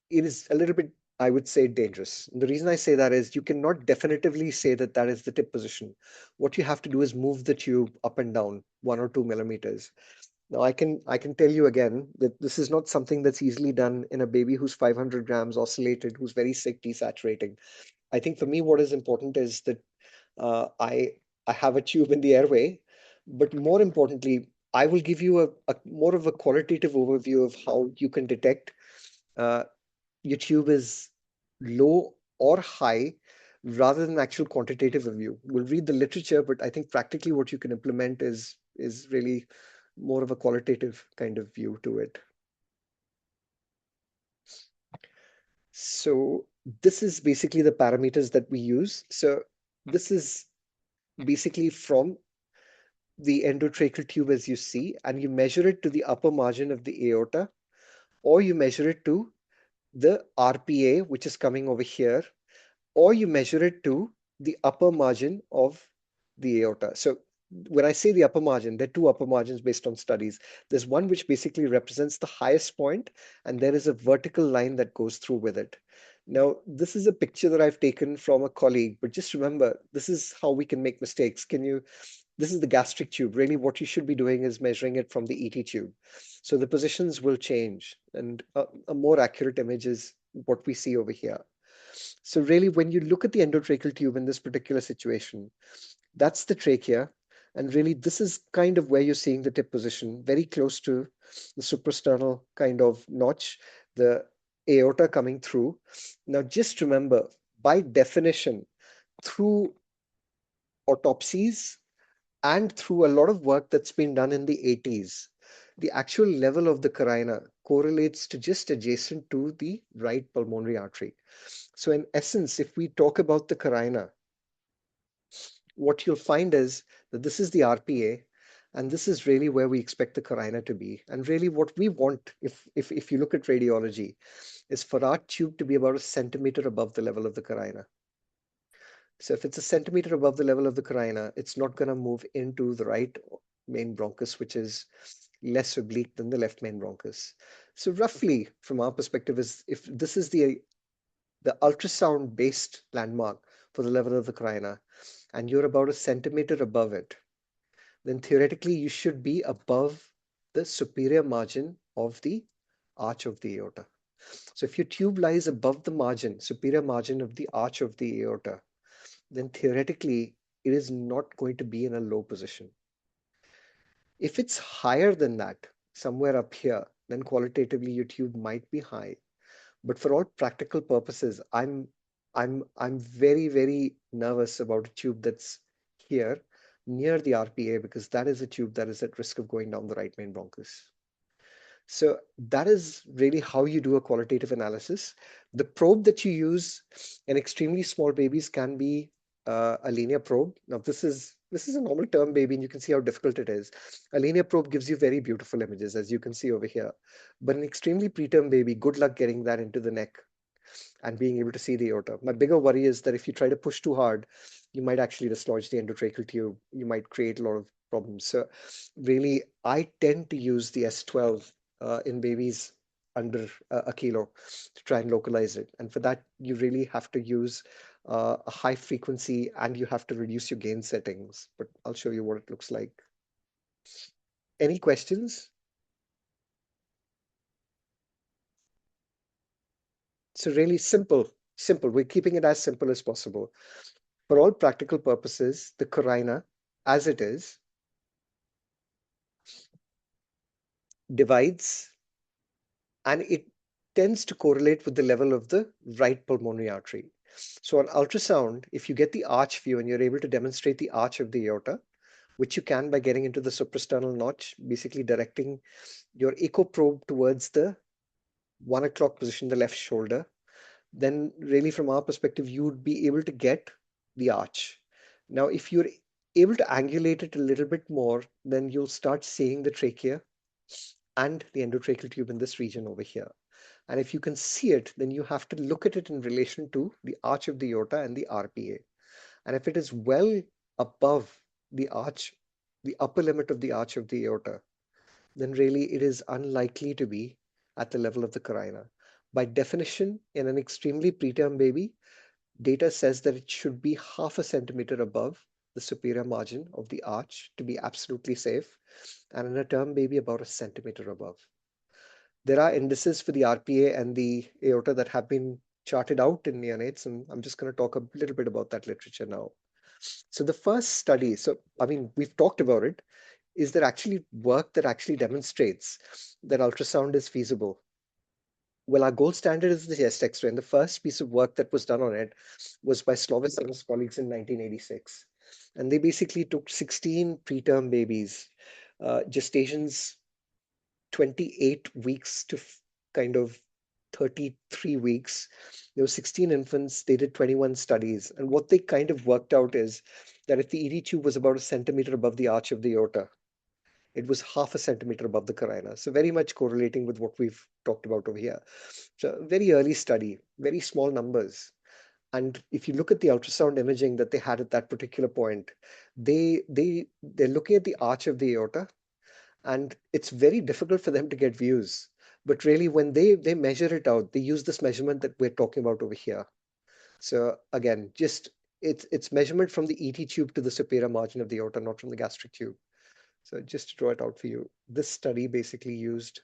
is a little bit, I would say, dangerous. And the reason I say that is you cannot definitively say that that is the tip position. What you have to do is move the tube up and down 1 or 2 millimeters. Now, I can tell you again that this is not something that's easily done in a baby who's 500 grams oscillated, who's very sick, desaturating. I think for me, what is important is that I have a tube in the airway, but more importantly, I will give you a more of a qualitative overview of how you can detect uh, your tube is low or high rather than actual quantitative review. We'll read the literature, but I think practically what you can implement is really more of a qualitative kind of view to it. So this is basically the parameters that we use. So this is basically from the endotracheal tube as you see, and you measure it to the upper margin of the aorta, or you measure it to the RPA, which is coming over here, or you measure it to the upper margin of the aorta. So when I say the upper margin, there are two upper margins based on studies. There's one which basically represents the highest point, and there is a vertical line that goes through with it. Now, this is a picture that I've taken from a colleague, but just remember, this is how we can make mistakes. This is the gastric tube. Really, what you should be doing is measuring it from the ET tube. So the positions will change, and a more accurate image is what we see over here. So really, when you look at the endotracheal tube in this particular situation, that's the trachea. And really, this is kind of where you're seeing the tip position, very close to the suprasternal kind of notch, the aorta coming through. Now, just remember, by definition, through autopsies and through a lot of work that's been done in the 80s, the actual level of the carina correlates to just adjacent to the right pulmonary artery. So in essence, if we talk about the carina, what you'll find is that this is the RPA, and this is really where we expect the carina to be. And really what we want, if you look at radiology, is for our tube to be about a centimeter above the level of the carina. So if it's a centimeter above the level of the carina, it's not going to move into the right main bronchus, which is less oblique than the left main bronchus. So roughly, from our perspective, is if this is the ultrasound based landmark for the level of the carina, and you're about a centimeter above it, then theoretically you should be above the superior margin of the arch of the aorta. So if your tube lies above the margin, superior margin of the arch of the aorta, then theoretically it is not going to be in a low position. If it's higher than that, somewhere up here, then qualitatively your tube might be high. But for all practical purposes, I'm very, very nervous about a tube that's here near the RPA, because that is a tube that is at risk of going down the right main bronchus. So that is really how you do a qualitative analysis. The probe that you use in extremely small babies can be a linear probe. Now this is a normal term baby, and you can see how difficult it is. A linear probe gives you very beautiful images, as you can see over here. But an extremely preterm baby, good luck getting that into the neck and being able to see the aorta. My bigger worry is that if you try to push too hard, you might actually dislodge the endotracheal tube. You might create a lot of problems. So really, I tend to use the S12 in babies under a kilo to try and localize it. And for that, you really have to use a high frequency, and you have to reduce your gain settings. But I'll show you what it looks like. Any questions? So really simple. We're keeping it as simple as possible. For all practical purposes, the carina, as it is, divides, and it tends to correlate with the level of the right pulmonary artery. So on ultrasound, if you get the arch view and you're able to demonstrate the arch of the aorta, which you can by getting into the suprasternal notch, basically directing your echo probe towards the 1 o'clock position, the left shoulder, then really from our perspective, you would be able to get the arch. Now, if you're able to angulate it a little bit more, then you'll start seeing the trachea and the endotracheal tube in this region over here. And if you can see it, then you have to look at it in relation to the arch of the aorta and the RPA. And if it is well above the arch, the upper limit of the arch of the aorta, then really it is unlikely to be at the level of the carina. By definition, in an extremely preterm baby, data says that it should be half a centimeter above the superior margin of the arch to be absolutely safe, and in a term baby, about a centimeter above. There are indices for the RPA and the aorta that have been charted out in neonates, and I'm just going to talk a little bit about that literature now. So the first study, we've talked about it, is there actually work that actually demonstrates that ultrasound is feasible? Well, our gold standard is the chest X-ray, and the first piece of work that was done on it was by Slovis and his colleagues in 1986. And they basically took 16 preterm babies, gestations 28 weeks to kind of 33 weeks. There were 16 infants. They did 21 studies. And what they kind of worked out is that if the ED tube was about a centimeter above the arch of the aorta, it was half a centimeter above the carina. So very much correlating with what we've talked about over here. So very early study, very small numbers. And if you look at the ultrasound imaging that they had at that particular point, they're looking at the arch of the aorta, and it's very difficult for them to get views. But really, when they measure it out, they use this measurement that we're talking about over here. So again, just it's measurement from the ET tube to the superior margin of the aorta, not from the gastric tube. So just to draw it out for you, this study basically used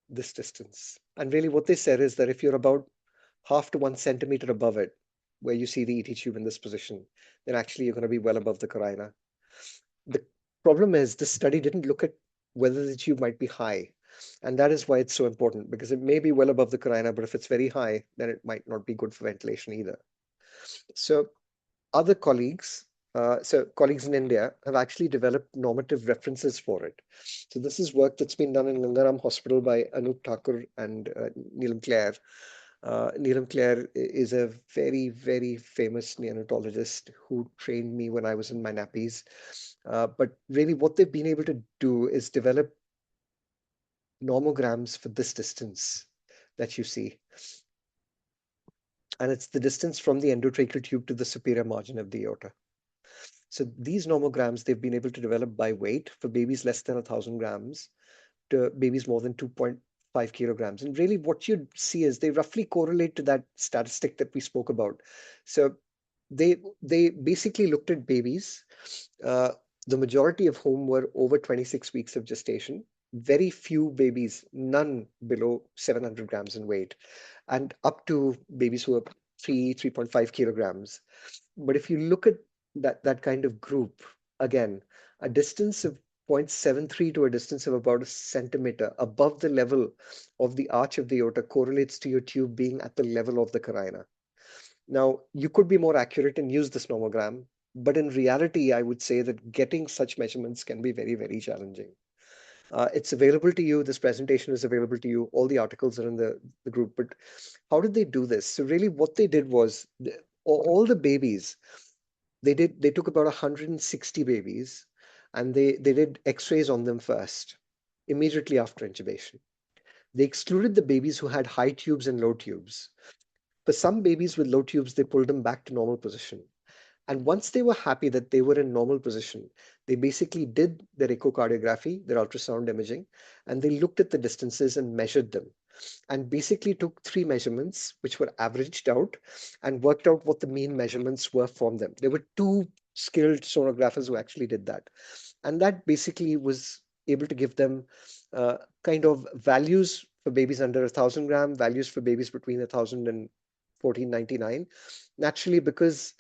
this distance. And really what they said is that if you're about half to 1 centimeter above it, where you see the ET tube in this position, then actually you're going to be well above the carina. The problem is this study didn't look at whether the tube might be high. And that is why it's so important, because it may be well above the carina, but if it's very high, then it might not be good for ventilation either. So other colleagues, colleagues in India have actually developed normative references for it. So this is work that's been done in Gangaram Hospital by Anup Thakur and Neelam Clare. Neelam Clare is a very, very famous neonatologist who trained me when I was in my nappies. But really what they've been able to do is develop normograms for this distance that you see. And it's the distance from the endotracheal tube to the superior margin of the aorta. So these normograms, they've been able to develop by weight for babies less than 1,000 grams to babies more than 2.5 kilograms. And really what you'd see is they roughly correlate to that statistic that we spoke about. So they basically looked at babies, the majority of whom were over 26 weeks of gestation, very few babies, none below 700 grams in weight, and up to babies who are 3.5 kilograms. But if you look at that kind of group, again, a distance of 0.73 to a distance of about a centimeter above the level of the arch of the aorta correlates to your tube being at the level of the carina. Now, you could be more accurate and use this nomogram, but in reality, I would say that getting such measurements can be very, very challenging. It's available to you. This presentation is available to you. All the articles are in the group. But how did they do this? So really what they did was all the babies, they took about 160 babies and they did x-rays on them first, immediately after intubation. They excluded the babies who had high tubes and low tubes. For some babies with low tubes, they pulled them back to normal position. And once they were happy that they were in normal position, they basically did their echocardiography, their ultrasound imaging, and they looked at the distances and measured them. And basically took 3 measurements, which were averaged out, and worked out what the mean measurements were from them. There were 2 skilled sonographers who actually did that. And that basically was able to give them kind of values for babies under 1,000 gram, values for babies between 1,000 and 1499. Naturally, because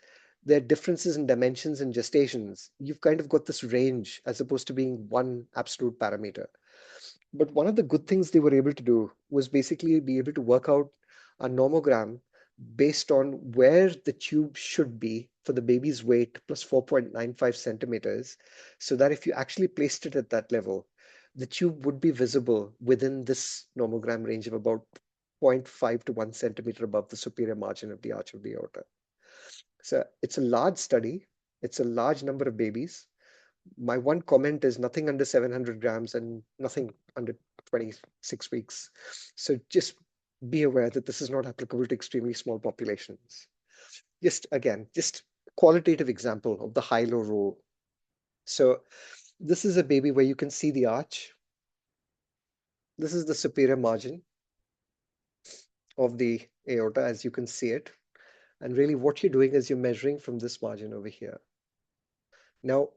there are differences in dimensions and gestations, you've kind of got this range as opposed to being one absolute parameter. But one of the good things they were able to do was basically be able to work out a nomogram based on where the tube should be for the baby's weight plus 4.95 centimeters, so that if you actually placed it at that level, the tube would be visible within this nomogram range of about 0.5 to 1 centimeter above the superior margin of the arch of the aorta. So it's a large study. It's a large number of babies. My one comment is nothing under 700 grams and nothing under 26 weeks. So just be aware that this is not applicable to extremely small populations. Just again, just qualitative example of the high-low rule. So this is a baby where you can see the arch. This is the superior margin of the aorta as you can see it. And really what you're doing is you're measuring from this margin over here. Now,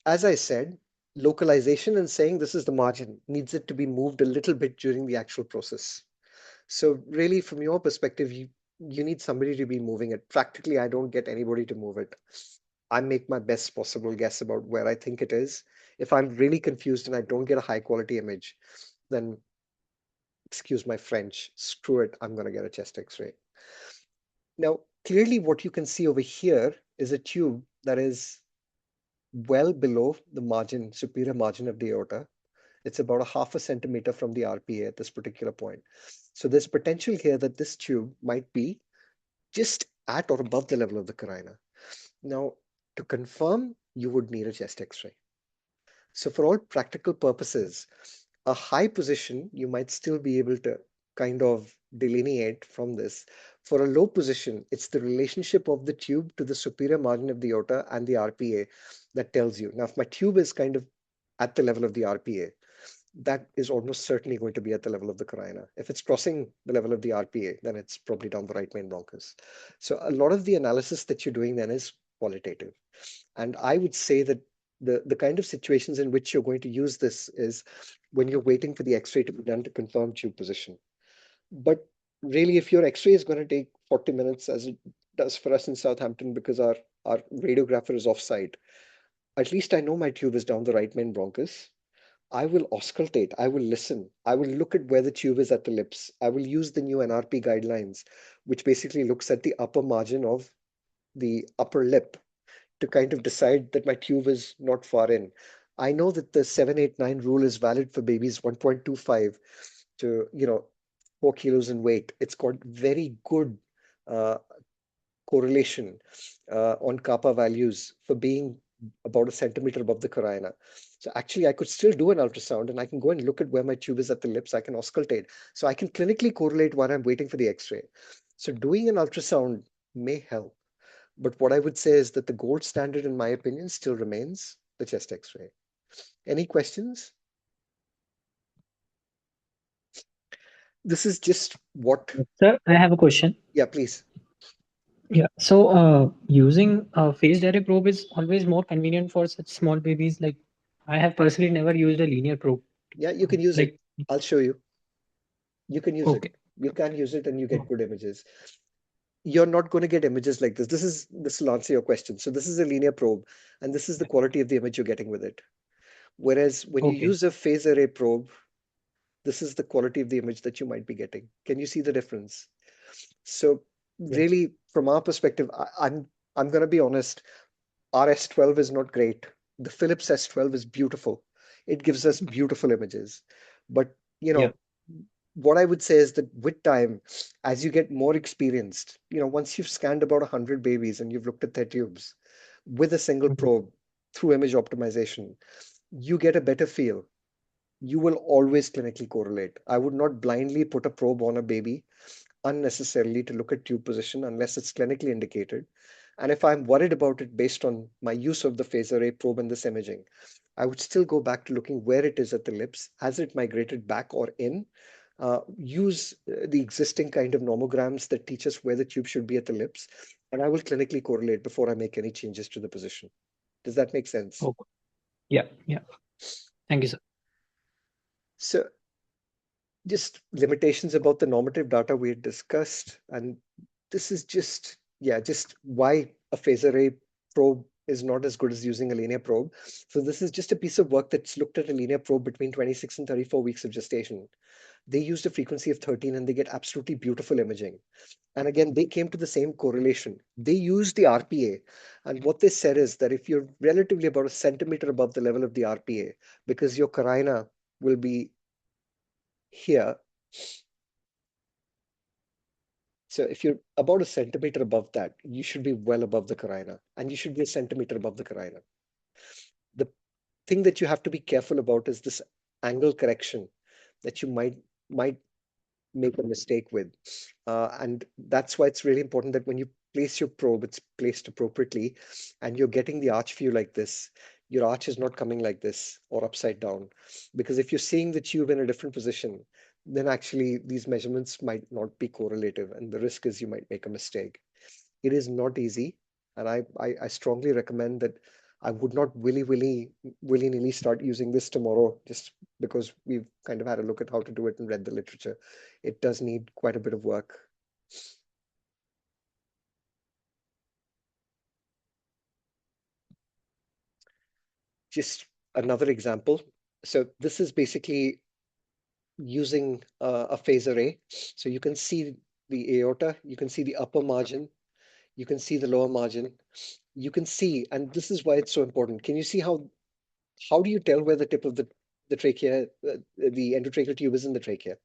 as I said, localization and saying this is the margin needs it to be moved a little bit during the actual process. So really, from your perspective, you need somebody to be moving it. Practically, I don't get anybody to move it. I make my best possible guess about where I think it is. If I'm really confused and I don't get a high quality image, then excuse my French, screw it, I'm going to get a chest X-ray. Now, clearly what you can see over here is a tube that is well below the margin, superior margin of the aorta. It's about a half a centimeter from the RPA at this particular point. So there's potential here that this tube might be just at or above the level of the carina. Now, to confirm, you would need a chest X-ray. So for all practical purposes, a high position, you might still be able to kind of delineate from this. For a low position, it's the relationship of the tube to the superior margin of the aorta and the RPA that tells you. Now, if my tube is kind of at the level of the RPA, that is almost certainly going to be at the level of the carina. If it's crossing the level of the RPA, then it's probably down the right main bronchus. So a lot of the analysis that you're doing then is qualitative. And I would say that the kind of situations in which you're going to use this is when you're waiting for the X-ray to be done to confirm tube position. But really, if your X-ray is going to take 40 minutes, as it does for us in Southampton, because our radiographer is off-site, at least I know my tube is down the right main bronchus. I will auscultate, I will listen, I will look at where the tube is at the lips. I will use the new NRP guidelines, which basically looks at the upper margin of the upper lip to kind of decide that my tube is not far in. I know that the 789 rule is valid for babies 1.25 to 4 kilos in weight. It's got very good correlation on kappa values for being about a centimeter above the carina. So actually, I could still do an ultrasound and I can go and look at where my tube is at the lips. I can auscultate. So I can clinically correlate while I'm waiting for the X-ray. So doing an ultrasound may help. But what I would say is that the gold standard, in my opinion, still remains the chest X-ray. Any questions? This is just what... Sir, I have a question. Yeah, please. Yeah. So, using a phased array probe is always more convenient for such small babies. Like, I have personally never used a linear probe. Yeah, you can use it. I'll show you. You can use Okay. it. You can use it and you get good images. You're not going to get images like this. This will answer your question. So this is a linear probe, and this is the quality of the image you're getting with it. Whereas when you use a phase array probe, this is the quality of the image that you might be getting. Can you see the difference? So really, from our perspective, I'm going to be honest, our S12 is not great. The Philips S12 is beautiful. It gives us beautiful images. But, what I would say is that with time, as you get more experienced, once you've scanned about 100 babies and you've looked at their tubes with a single probe through image optimization, you get a better feel. You will always clinically correlate. I would not blindly put a probe on a baby unnecessarily to look at tube position unless it's clinically indicated. And if I'm worried about it based on my use of the phase array probe in this imaging, I would still go back to looking where it is at the lips. Has it migrated back or in? Use the existing kind of nomograms that teach us where the tube should be at the lips, and I will clinically correlate before I make any changes to the position. Does that make sense? Okay. Yeah. Thank you, sir. So just limitations about the normative data we had discussed, and this is just why a phase array probe is not as good as using a linear probe. So this is just a piece of work that's looked at a linear probe between 26 and 34 weeks of gestation. They used a frequency of 13 and they get absolutely beautiful imaging. And again, they came to the same correlation. They used the RPA. And what they said is that if you're relatively about a centimeter above the level of the RPA, because your carina will be here. So if you're about a centimeter above that, you should be well above the carina, and you should be a centimeter above the carina. The thing that you have to be careful about is this angle correction that you might make a mistake with. And that's why it's really important that when you place your probe, it's placed appropriately and you're getting the arch view like this. Your arch is not coming like this or upside down. Because if you're seeing the tube in a different position, then actually these measurements might not be correlative and the risk is you might make a mistake. It is not easy. And I strongly recommend that I would not willy-nilly start using this tomorrow just because we've kind of had a look at how to do it and read the literature. It does need quite a bit of work. Just another example. So this is basically using a phase array. So you can see the aorta, you can see the upper margin, you can see the lower margin. You can see, and this is why it's so important. Can you see how do you tell where the tip of the trachea, the endotracheal tube is in the trachea?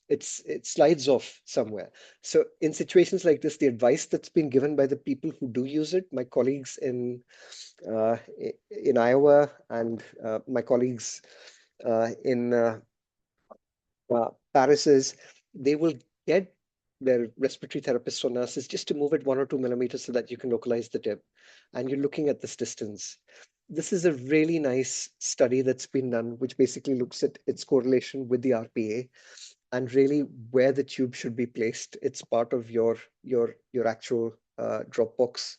It slides off somewhere. So in situations like this, the advice that's been given by the people who do use it, my colleagues uh, in Iowa and my colleagues in Paris, is they will get their respiratory therapists or nurses just to move it 1 or 2 millimeters so that you can localize the tip. And you're looking at this distance. This is a really nice study that's been done, which basically looks at its correlation with the RPA and really where the tube should be placed. It's part of your actual drop box.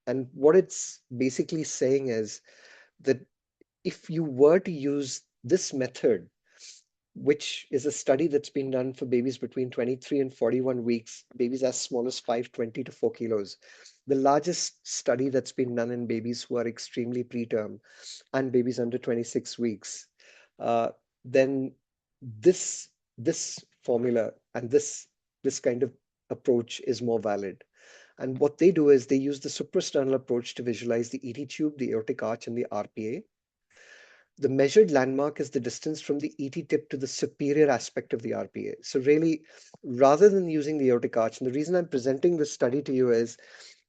And what it's basically saying is that if you were to use this method, which is a study that's been done for babies between 23 and 41 weeks, babies as small as 520 to 4 kilos. The largest study that's been done in babies who are extremely preterm and babies under 26 weeks. Uh, then this formula and this kind of approach is more valid. And what they do is they use the suprasternal approach to visualize the ET tube, the aortic arch, and the RPA. The measured landmark is the distance from the ET tip to the superior aspect of the RPA. So really, rather than using the aortic arch, and the reason I'm presenting this study to you is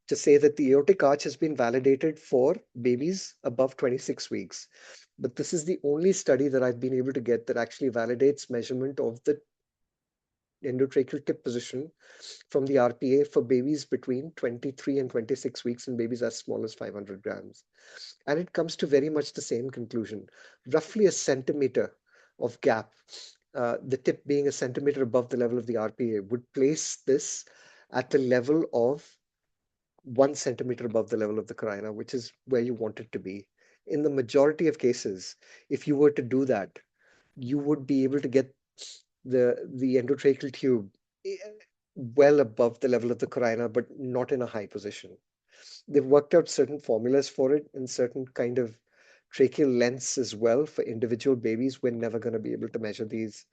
to say that the aortic arch has been validated for babies above 26 weeks. But this is the only study that I've been able to get that actually validates measurement of the endotracheal tip position from the RPA for babies between 23 and 26 weeks and babies as small as 500 grams. And it comes to very much the same conclusion, roughly a centimeter of gap, the tip being a centimeter above the level of the RPA, would place this at the level of 1 centimeter above the level of the carina, which is where you want it to be. In the majority of cases, if you were to do that, you would be able to get the endotracheal tube well above the level of the carina, but not in a high position. They've worked out certain formulas for it and certain kind of tracheal lengths as well for individual babies. We're never going to be able to measure these.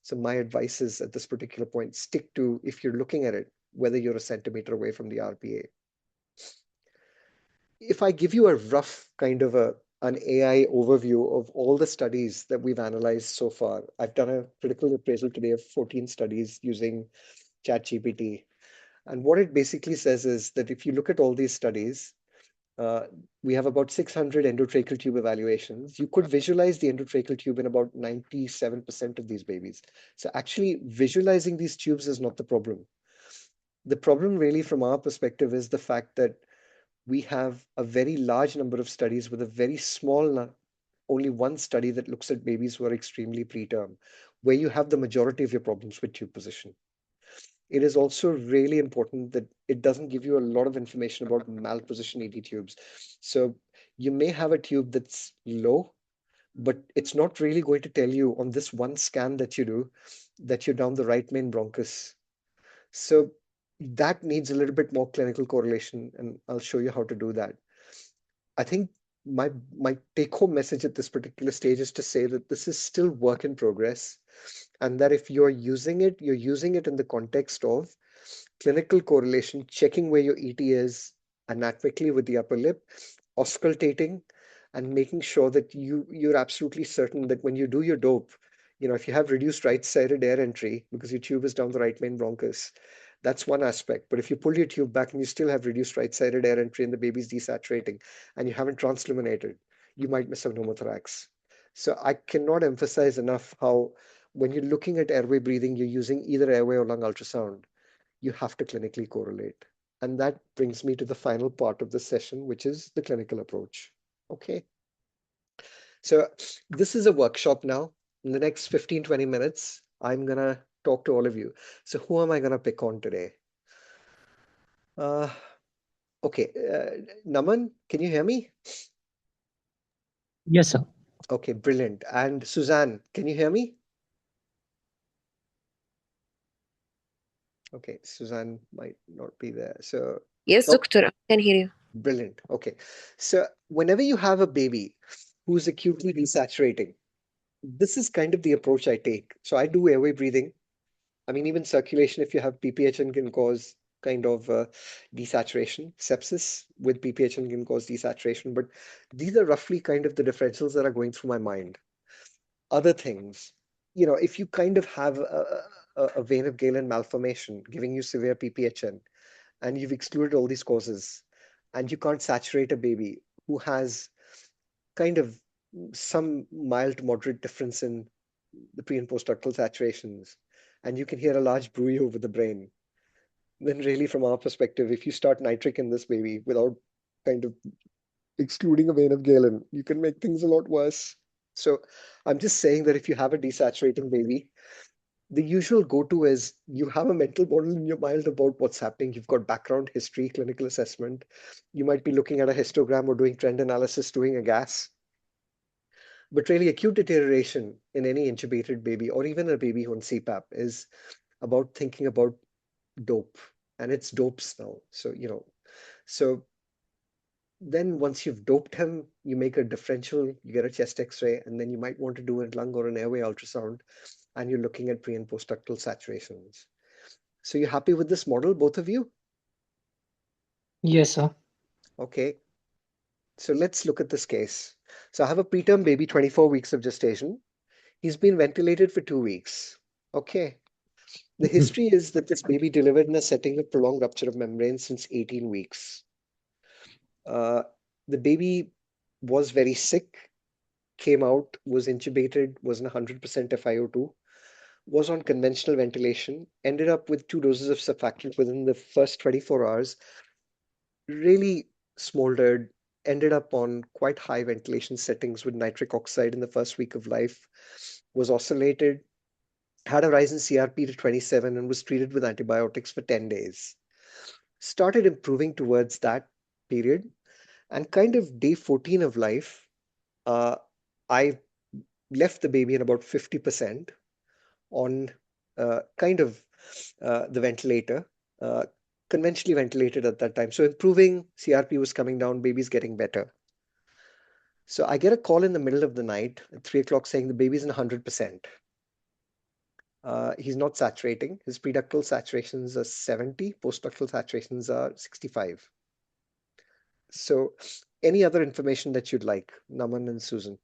So my advice is at this particular point, stick to, if you're looking at it, whether you're a centimeter away from the RPA. If I give you a rough kind of an AI overview of all the studies that we've analyzed so far, I've done a critical appraisal today of 14 studies using ChatGPT. And what it basically says is that if you look at all these studies, we have about 600 endotracheal tube evaluations. You could visualize the endotracheal tube in about 97% of these babies. So actually visualizing these tubes is not the problem. The problem really from our perspective is the fact that we have a very large number of studies with a very small, only one study that looks at babies who are extremely preterm, where you have the majority of your problems with tube position. It is also really important that it doesn't give you a lot of information about malposition ET tubes. So you may have a tube that's low, but it's not really going to tell you on this one scan that you do that you're down the right main bronchus. So that needs a little bit more clinical correlation, and I'll show you how to do that. I think my take-home message at this particular stage is to say that this is still work in progress, and that if you're using it, you're using it in the context of clinical correlation, checking where your ET is anatomically with the upper lip, auscultating, and making sure that you're absolutely certain that when you do your dope, if you have reduced right-sided air entry because your tube is down the right main bronchus, that's one aspect. But if you pull your tube back and you still have reduced right-sided air entry and the baby's desaturating and you haven't translaminated, you might miss a pneumothorax. So I cannot emphasize enough how when you're looking at airway breathing, you're using either airway or lung ultrasound, you have to clinically correlate. And that brings me to the final part of the session, which is the clinical approach. Okay. So this is a workshop now. In the next 15, 20 minutes, I'm going to talk to all of you. So who am I going to pick on today? Okay. Naman, can you hear me? Yes, sir. Okay, brilliant. And Suzanne, can you hear me? Okay, Suzanne might not be there. So, Yes, oh, doctor, I can hear you. brilliant. Okay. So whenever you have a baby who's acutely desaturating, this is kind of the approach I take. So I do airway breathing. I mean, even circulation, if you have PPHN, can cause kind of desaturation. Sepsis with PPHN can cause desaturation. But these are roughly kind of the differentials that are going through my mind. Other things, if you kind of have a vein of Galen malformation giving you severe PPHN, and you've excluded all these causes, and you can't saturate a baby who has kind of some mild to moderate difference in the pre and postductal saturations, and you can hear a large bruit over the brain, then really from our perspective, if you start nitric in this baby without kind of excluding a vein of Galen, you can make things a lot worse. So I'm just saying that if you have a desaturating baby, the usual go-to is you have a mental model in your mind about what's happening. You've got background history, clinical assessment. You might be looking at a histogram or doing trend analysis, doing a gas. But really, acute deterioration in any intubated baby or even a baby on CPAP is about thinking about dope, and it's dopes now. So then once you've doped him, you make a differential, you get a chest X-ray, and then you might want to do a lung or an airway ultrasound, and you're looking at pre and postductal saturations. So you're happy with this model, both of you? Yes, sir. Okay. So let's look at this case. So I have a preterm baby, 24 weeks of gestation. He's been ventilated for 2 weeks. Okay. The history is that this baby delivered in a setting of prolonged rupture of membrane since 18 weeks. The baby was very sick, came out, was intubated, was in 100% FiO2, was on conventional ventilation, ended up with 2 doses of surfactant within the first 24 hours, really smoldered, ended up on quite high ventilation settings with nitric oxide in the first week of life, was oscillated, had a rise in CRP to 27, and was treated with antibiotics for 10 days. Started improving towards that period, and kind of day 14 of life, I left the baby in about 50% on the ventilator, uh, conventionally ventilated at that time. So improving, CRP was coming down, baby's getting better. So I get a call in the middle of the night at 3 o'clock saying the baby's in 100%. He's not saturating. His preductal saturations are 70, postductal saturations are 65. So any other information that you'd like, Naman and Susan?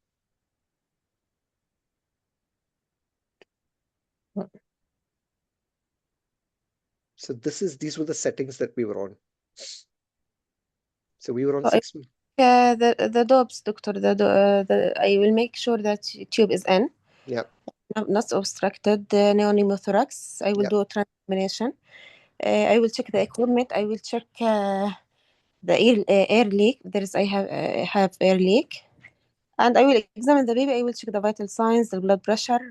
So these were the settings that we were on. So we were on So 6. the dopes, doctor. I will make sure that tube is in, Yeah, not obstructed. Neonatothorax. I will yeah. do a transplantation. I will check the equipment. I will check the air leak. I have air leak, and I will examine the baby. I will check the vital signs, the blood pressure.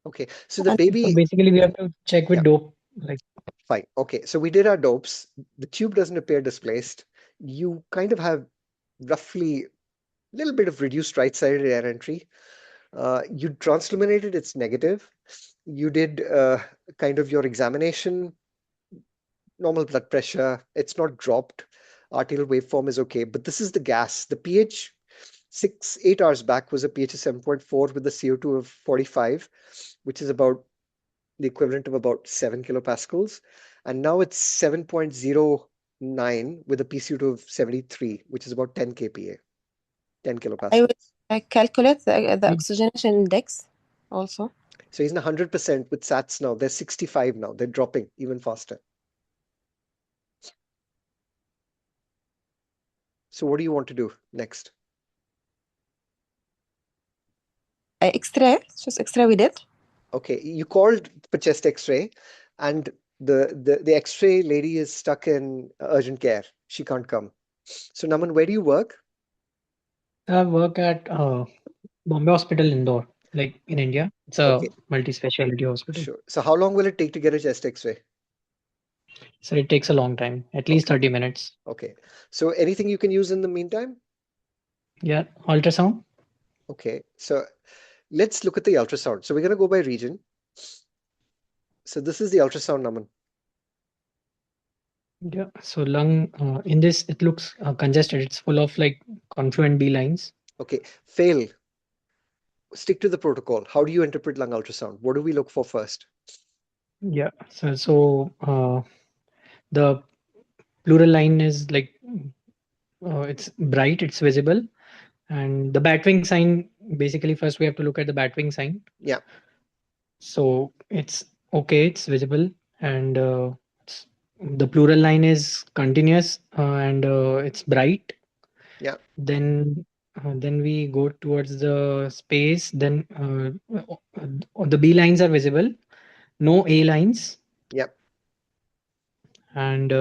Okay. So the And So baby, basically, we have to check yeah, with dope. Like, fine. Okay. So we did our dopes. The tube doesn't appear displaced. You kind of have roughly a little bit of reduced right-sided air entry. You translaminated, it's negative. You did kind of your examination, normal blood pressure. It's not dropped. Arterial waveform is okay, but this is the gas. The pH 8 hours back was a pH of 7.4 with a CO2 of 45, which is about the equivalent of about 7 kilopascals. And now it's 7.09 with a PCO2 of 73, which is about 10 kPa, 10 I will kilopascals. calculate the Mm. oxygenation index also. So he's in 100% with SATs now. They're 65 now. They're dropping even faster. So what do you want to do next? X-ray, just X-ray we did. Okay, you called for chest X-ray, and the X-ray lady is stuck in urgent care. She can't come. So Naman, where do you work? I work at Bombay Hospital Indore, like in India. It's a Okay, multi-specialty hospital. sure. So how long will it take to get a chest X-ray? So it takes a long time, at least Okay, 30 minutes. okay. So anything you can use in the meantime? Yeah, ultrasound. Okay, so let's look at the ultrasound. So we're going to go by region. So this is the ultrasound, Naman. Yeah. So lung in this it looks congested. It's full of like confluent B lines. Okay, fail. Stick to the protocol. How do you interpret lung ultrasound? What do we look for first? Yeah. So the pleural line is like it's bright, it's visible, and the batwing sign. Basically, first we have to look at the batwing sign. Yeah, So it's okay, it's visible, and the pleural line is continuous and it's bright. yeah, Then we go towards the space. Then the B lines are visible, no A lines, yeah. and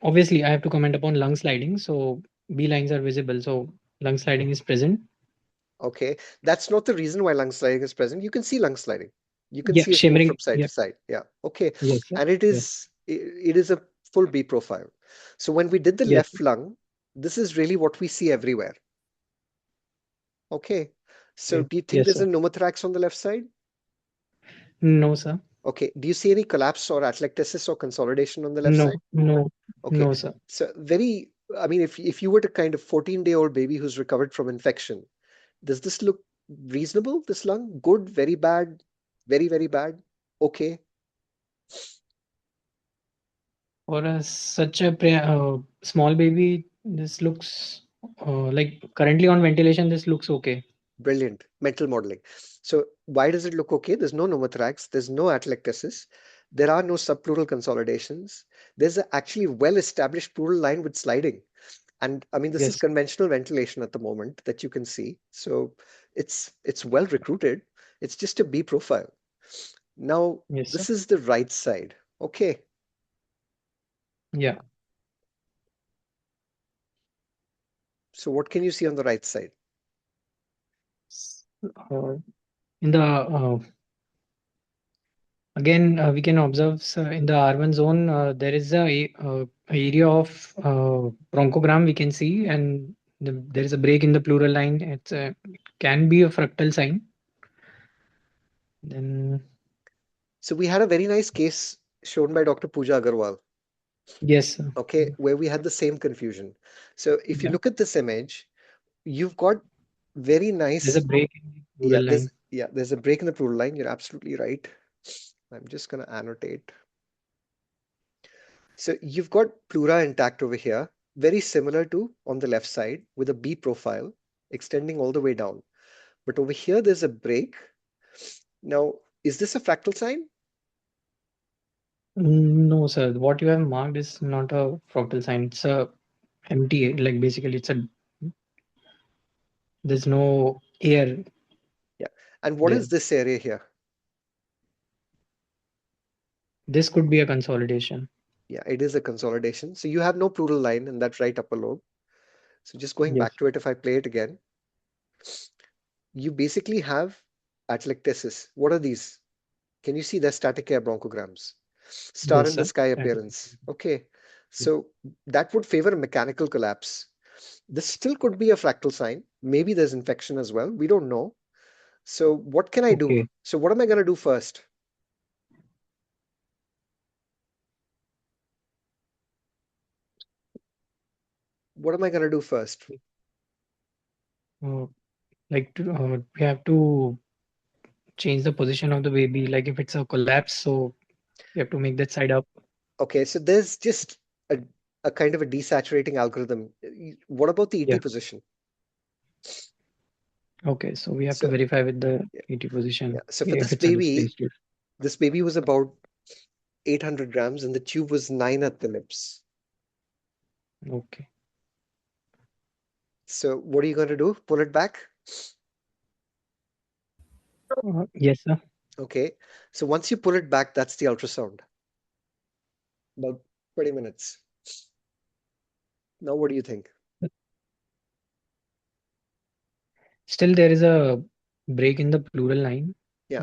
obviously I have to comment upon lung sliding. So B lines are visible, so lung sliding is present. Okay, that's not the reason why lung sliding is present. You can see lung sliding. You can Yeah, see it move shimmering. from side Yeah, to side. Yeah. Okay, yes, sir. and Yes, it is a full B profile. So when we did the yes, left lung, this is really what we see everywhere. Okay. So yes, do you think yes, there's sir. a pneumothorax on the left side? No, sir. Okay. Do you see any collapse or atelectasis or consolidation on the left No, side? no, Okay. no, sir. So I mean, if you were to kind of 14-day-old baby who's recovered from infection, does this look reasonable, this lung? Good, very bad, very, very bad, okay? For such a small baby, this looks like currently on ventilation. This looks okay. Brilliant. Mental modeling. So why does it look okay? There's no pneumothorax, there's no atelectasis, there are no subpleural consolidations. There's a actually well-established pleural line with sliding. And I mean, this is Yes, conventional ventilation at the moment that you can see. So it's well recruited. It's just a B profile. Now, yes, sir. this is the right side. Okay. Yeah. So what can you see on the right side? Uh, in the again, we can observe in the R1 zone there is a area of bronchogram we can see, and there is a break in the pleural line. It can be a fructal sign. Then So we had a very nice case shown by Dr. Pooja Agarwal, yes, sir. okay, where we had the same confusion. So if you Yeah, look at this image, you've got very there's a nice, break in the pleural line. there's a break in the pleural line. You're absolutely right. I'm just gonna annotate. So you've got pleura intact over here, very similar to on the left side with a B profile extending all the way down. But over here, there's a break. Now, is this a fractal sign? No, sir. What you have marked is not a fractal sign. It's a empty, like basically there's no air. Yeah. And what There. is this area here? This could be a consolidation. Yeah, it is a consolidation. So you have no pleural line in that right upper lobe. So just going Yes. back to it, if I play it again, you basically have atelectasis. What are these? Can you see the static air bronchograms? Star Yes, in the sir. sky And appearance. Okay. So that would favor a mechanical collapse. This still could be a fractal sign. Maybe there's infection as well. We don't know. So what can I do? okay. So what am I going to do first? What am I going to do first? Uh, we have to change the position of the baby. Like if it's a collapse, so we have to make that side up. Okay, so there's just a, a kind of a desaturating algorithm. What about the ET Yeah. position? Okay, so we have to So verify with the yeah, ET yeah. position So for if it's a displaced tube. this baby was about 800 grams and the tube was 9 at the lips. Okay. So what are you going to do? Pull it back? Yes, sir. Okay. So once you pull it back, that's the ultrasound. About 20 minutes. Now what do you think? Still, there is a break in the pleural line. Yeah,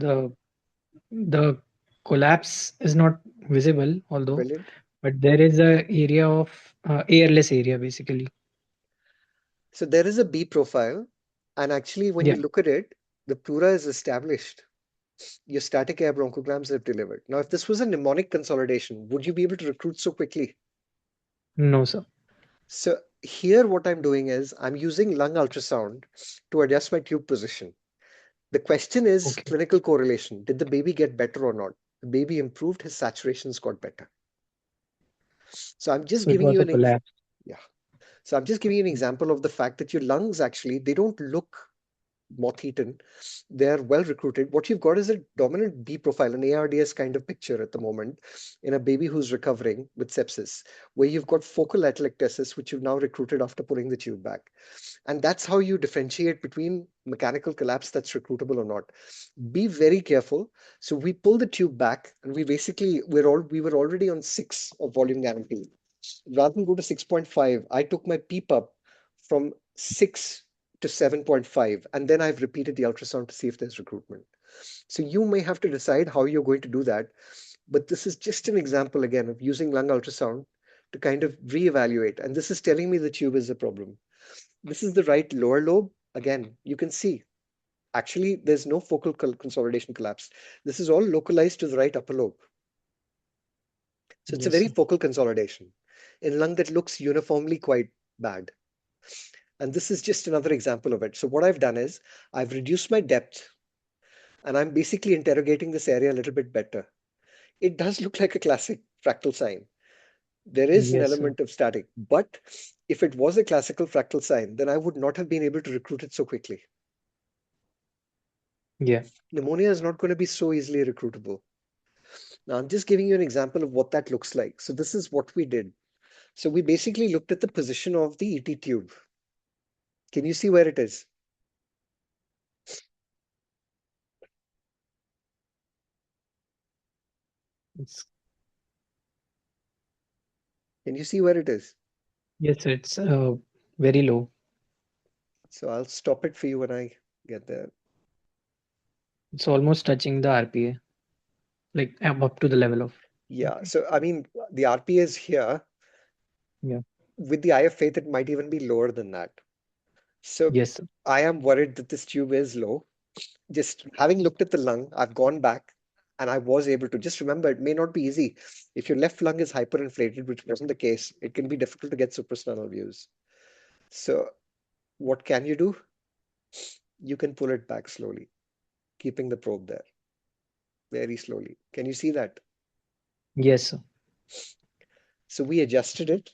The collapse is not visible, although, brilliant. but there is a area of airless area basically. So there is a B profile, and actually when you Yeah. look at it, the pleura is established. Your static air bronchograms have delivered. Now, if this was a mnemonic consolidation, would you be able to recruit so quickly? No, sir. So here what I'm doing is I'm using lung ultrasound to adjust my tube position. The question is Okay. clinical correlation. Did the baby get better or not? The baby improved, his saturations got better. So I'm just So it giving was you a an collapse. yeah. So I'm just giving you an example of the fact that your lungs actually they don't look moth-eaten. They're well recruited. What you've got is a dominant B profile, an ARDS kind of picture at the moment in a baby who's recovering with sepsis, where you've got focal atelectasis, which you've now recruited after pulling the tube back. And that's how you differentiate between mechanical collapse that's recruitable or not. Be very careful. So we pull the tube back and we were already on 6 of volume guarantee. Rather than go to 6.5, I took my PEEP up from 6 to 7.5, and then I've repeated the ultrasound to see if there's recruitment. So you may have to decide how you're going to do that. But this is just an example again of using lung ultrasound to kind of reevaluate. And this is telling me the tube is a problem. This is the right lower lobe. Again, you can see actually there's no focal consolidation collapse. This is all localized to the right upper lobe. So it's a Yes, very sir. focal consolidation in lung that looks uniformly quite bad. And this is just another example of it. So what I've done is I've reduced my depth and I'm basically interrogating this area a little bit better. It does look like a classic fractal sign. There is an Yes, sir. element of static, but if it was a classical fractal sign, then I would not have been able to recruit it so quickly. Yeah. Pneumonia is not going to be so easily recruitable. Now, I'm just giving you an example of what that looks like. So this is what we did. So we basically looked at the position of the ET tube. Can you see where it is? It's, Can you see where it is? yes, sir, it's very low. So I'll stop it for you when I get there. It's almost touching the RPA, like up to the level of. Yeah, Okay. so I mean, the RPA is here. Yeah. With the eye of faith, it might even be lower than that. So Yes, sir. I am worried that this tube is low. Just having looked at the lung, I've gone back and I was able to just remember it may not be easy. If your left lung is hyperinflated, which wasn't the case, it can be difficult to get suprasternal views. So what can you do? You can pull it back slowly, keeping the probe there very slowly. Can you see that? Yes, sir. So we adjusted it.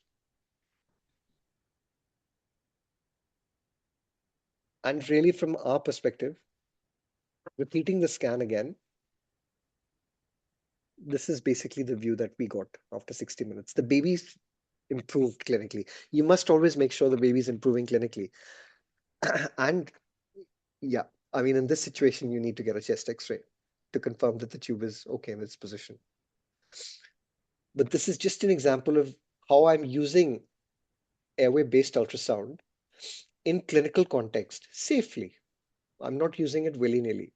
And really, from our perspective, repeating the scan again, this is basically the view that we got after 60 minutes. The baby's improved clinically. You must always make sure the baby's improving clinically. And yeah, I mean, in this situation, you need to get a chest x-ray to confirm that the tube is okay in its position. But this is just an example of how I'm using airway-based ultrasound in clinical context safely. I'm not using it willy-nilly.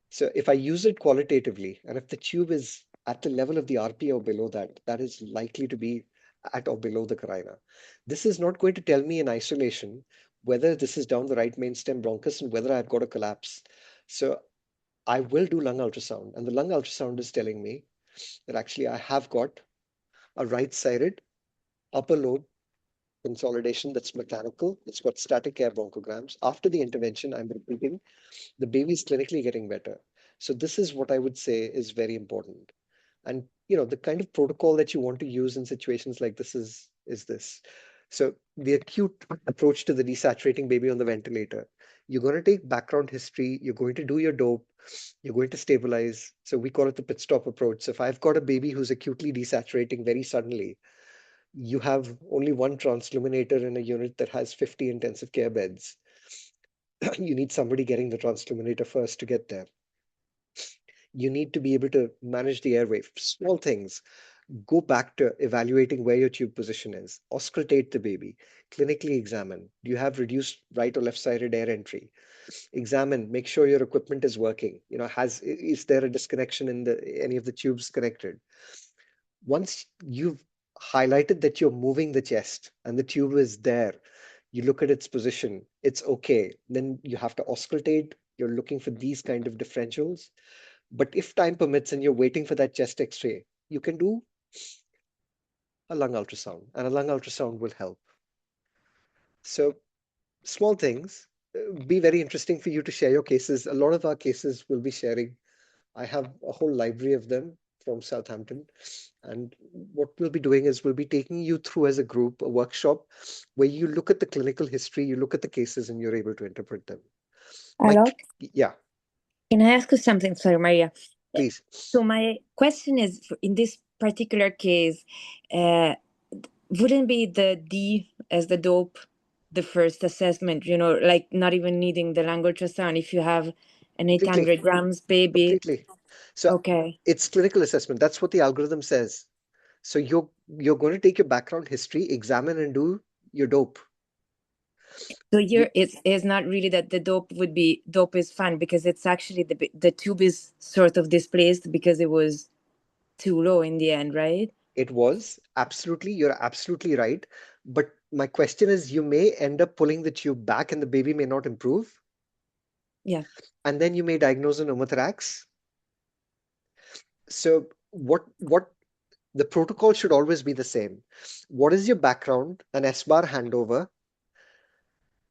So if I use it qualitatively, and if the tube is at the level of the RPA or below that, that is likely to be at or below the carina. This is not going to tell me in isolation whether this is down the right main stem bronchus and whether I've got a collapse. So I will do lung ultrasound, and the lung ultrasound is telling me that actually I have got a right-sided upper lobe consolidation that's mechanical. It's got static air bronchograms. After the intervention, I'm repeating, the baby is clinically getting better. So this is what I would say is very important. And the kind of protocol that you want to use in situations like this is this. So the acute approach to the desaturating baby on the ventilator, you're going to take background history, you're going to do your dope, you're going to stabilize. So we call it the pit stop approach. So if I've got a baby who's acutely desaturating very suddenly, you have only one transluminator in a unit that has 50 intensive care beds. You need somebody getting the transluminator first to get there. You need to be able to manage the airway. Small things. Go back to evaluating where your tube position is. Auscultate the baby. Clinically examine. Do you have reduced right or left-sided air entry? Examine. Make sure your equipment is working. Is there a disconnection in any of the tubes connected? Once you've highlighted that you're moving the chest and the tube is there, you look at its position, it's okay. Then you have to auscultate. You're looking for these kind of differentials. But if time permits and you're waiting for that chest X-ray, you can do a lung ultrasound, and a lung ultrasound will help. So small things. Be very interesting for you to share your cases. A lot of our cases will be sharing. I have a whole library of them from Southampton. And what we'll be doing is we'll be taking you through as a group, a workshop where you look at the clinical history, you look at the cases, and you're able to interpret them. Hello? Yeah, Can I ask you something? Sorry, Maria. please. So my question is, in this particular case, wouldn't be the D as the dope the first assessment, like not even needing the lung ultrasound if you have an 800 grams baby? Completely. So Okay. it's clinical assessment. That's what the algorithm says. So you're going to take your background history, examine and do your dope. So here it's not really that the dope is fun, because it's actually the tube is sort of displaced because it was too low in the end, right? It was absolutely, you're absolutely right. But my question is, you may end up pulling the tube back and the baby may not improve. Yeah. And then you may diagnose an pneumothorax. So what the protocol should always be the same. What is your background? An S-bar handover.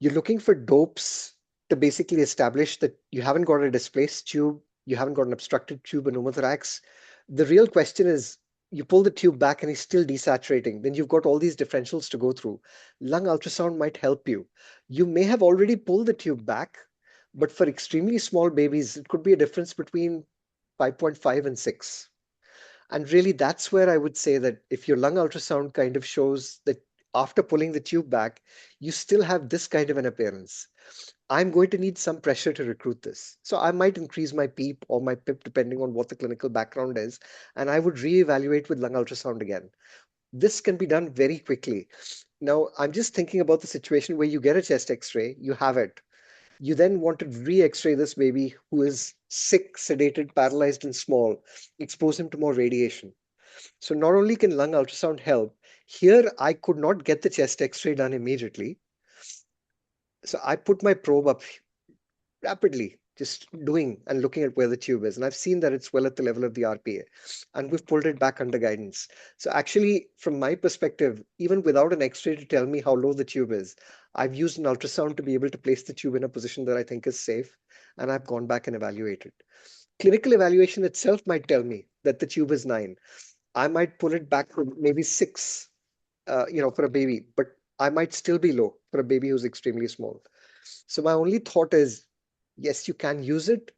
You're looking for dopes to basically establish that you haven't got a displaced tube, you haven't got an obstructed tube, a pneumothorax. The real question is, you pull the tube back and he's still desaturating. Then you've got all these differentials to go through. Lung ultrasound might help you. You may have already pulled the tube back, but for extremely small babies, it could be a difference between 5.5 and 6. And really, that's where I would say that if your lung ultrasound kind of shows that after pulling the tube back, you still have this kind of an appearance, I'm going to need some pressure to recruit this. So I might increase my PEEP or my PIP depending on what the clinical background is, and I would reevaluate with lung ultrasound again. This can be done very quickly. Now, I'm just thinking about the situation where you get a chest X-ray, you have it. You then want to re-X-ray this baby who is sick, sedated, paralyzed, and small, expose him to more radiation. So not only can lung ultrasound help, here I could not get the chest X-ray done immediately. So I put my probe up rapidly, just doing and looking at where the tube is. And I've seen that it's well at the level of the RPA. And we've pulled it back under guidance. So actually, from my perspective, even without an X-ray to tell me how low the tube is, I've used an ultrasound to be able to place the tube in a position that I think is safe. And I've gone back and evaluated. Clinical evaluation itself might tell me that the tube is 9. I might pull it back to maybe 6, for a baby, but I might still be low for a baby who's extremely small. So my only thought is, yes, you can use it,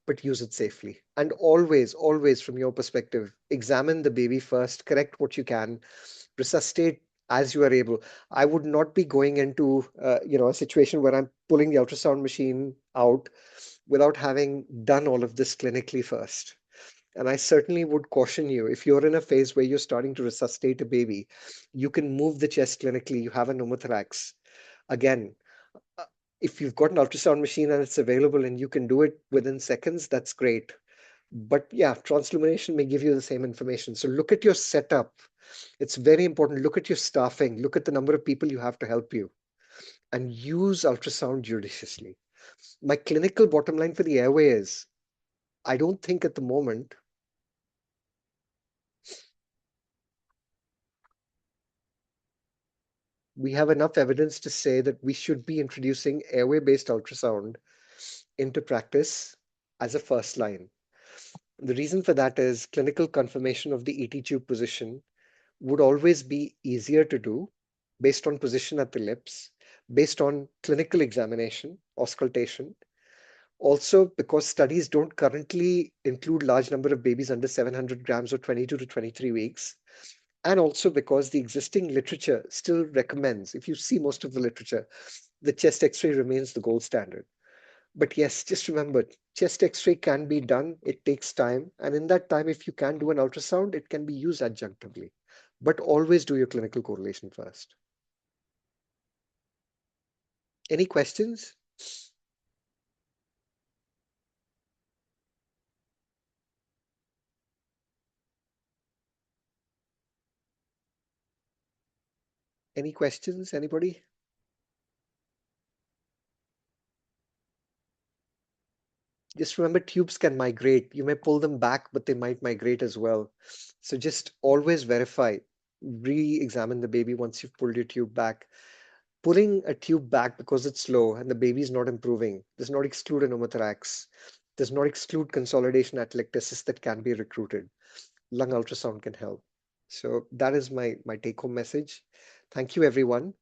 but use it safely. And always, always from your perspective, examine the baby first, correct what you can, resuscitate as you are able. I would not be going into, a situation where I'm pulling the ultrasound machine out without having done all of this clinically first. And I certainly would caution you, if you're in a phase where you're starting to resuscitate a baby, you can move the chest clinically, you have a pneumothorax. Again, if you've got an ultrasound machine and it's available and you can do it within seconds, that's great. But yeah, transillumination may give you the same information. So look at your setup. It's very important. Look at your staffing. Look at the number of people you have to help you, and use ultrasound judiciously. My clinical bottom line for the airway is, I don't think at the moment we have enough evidence to say that we should be introducing airway-based ultrasound into practice as a first line. The reason for that is clinical confirmation of the ET tube position would always be easier to do based on position at the lips, based on clinical examination, auscultation. Also, because studies don't currently include large number of babies under 700 grams or 22 to 23 weeks, and also because the existing literature still recommends, if you see most of the literature, the chest X-ray remains the gold standard. But yes, just remember, chest X-ray can be done. It takes time. And in that time, if you can do an ultrasound, it can be used adjunctively. But always do your clinical correlation first. Any questions? Any questions, anybody? Just remember, tubes can migrate. You may pull them back, but they might migrate as well. So just always verify, re-examine the baby once you've pulled your tube back. Pulling a tube back because it's low and the baby is not improving does not exclude a pneumothorax, does not exclude consolidation atelectasis that can be recruited. Lung ultrasound can help. So that is my take-home message. Thank you, everyone.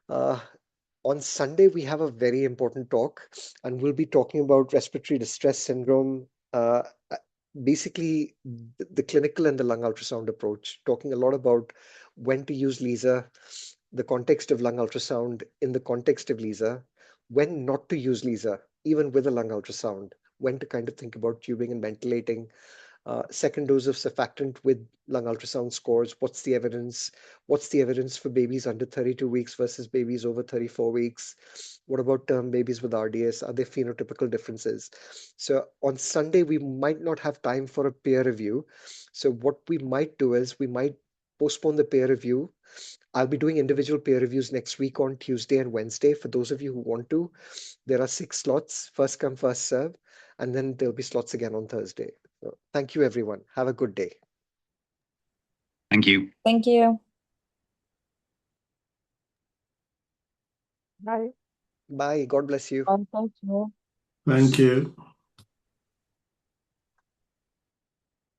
On Sunday, we have a very important talk, and we'll be talking about respiratory distress syndrome, basically the clinical and the lung ultrasound approach, talking a lot about when to use LISA, the context of lung ultrasound in the context of LISA, when not to use LISA, even with a lung ultrasound, when to kind of think about tubing and ventilating, second dose of surfactant with lung ultrasound scores. What's the evidence? What's the evidence for babies under 32 weeks versus babies over 34 weeks? What about term babies with RDS? Are there phenotypical differences? So on Sunday, we might not have time for a peer review. So what we might do is we might postpone the peer review. I'll be doing individual peer reviews next week on Tuesday and Wednesday. For those of you who want to, there are 6 slots, first come, first serve, and then there'll be slots again on Thursday. So thank you, everyone. Have a good day. Thank you. Thank you. Bye. Bye. God bless you. Thank you. Thank you.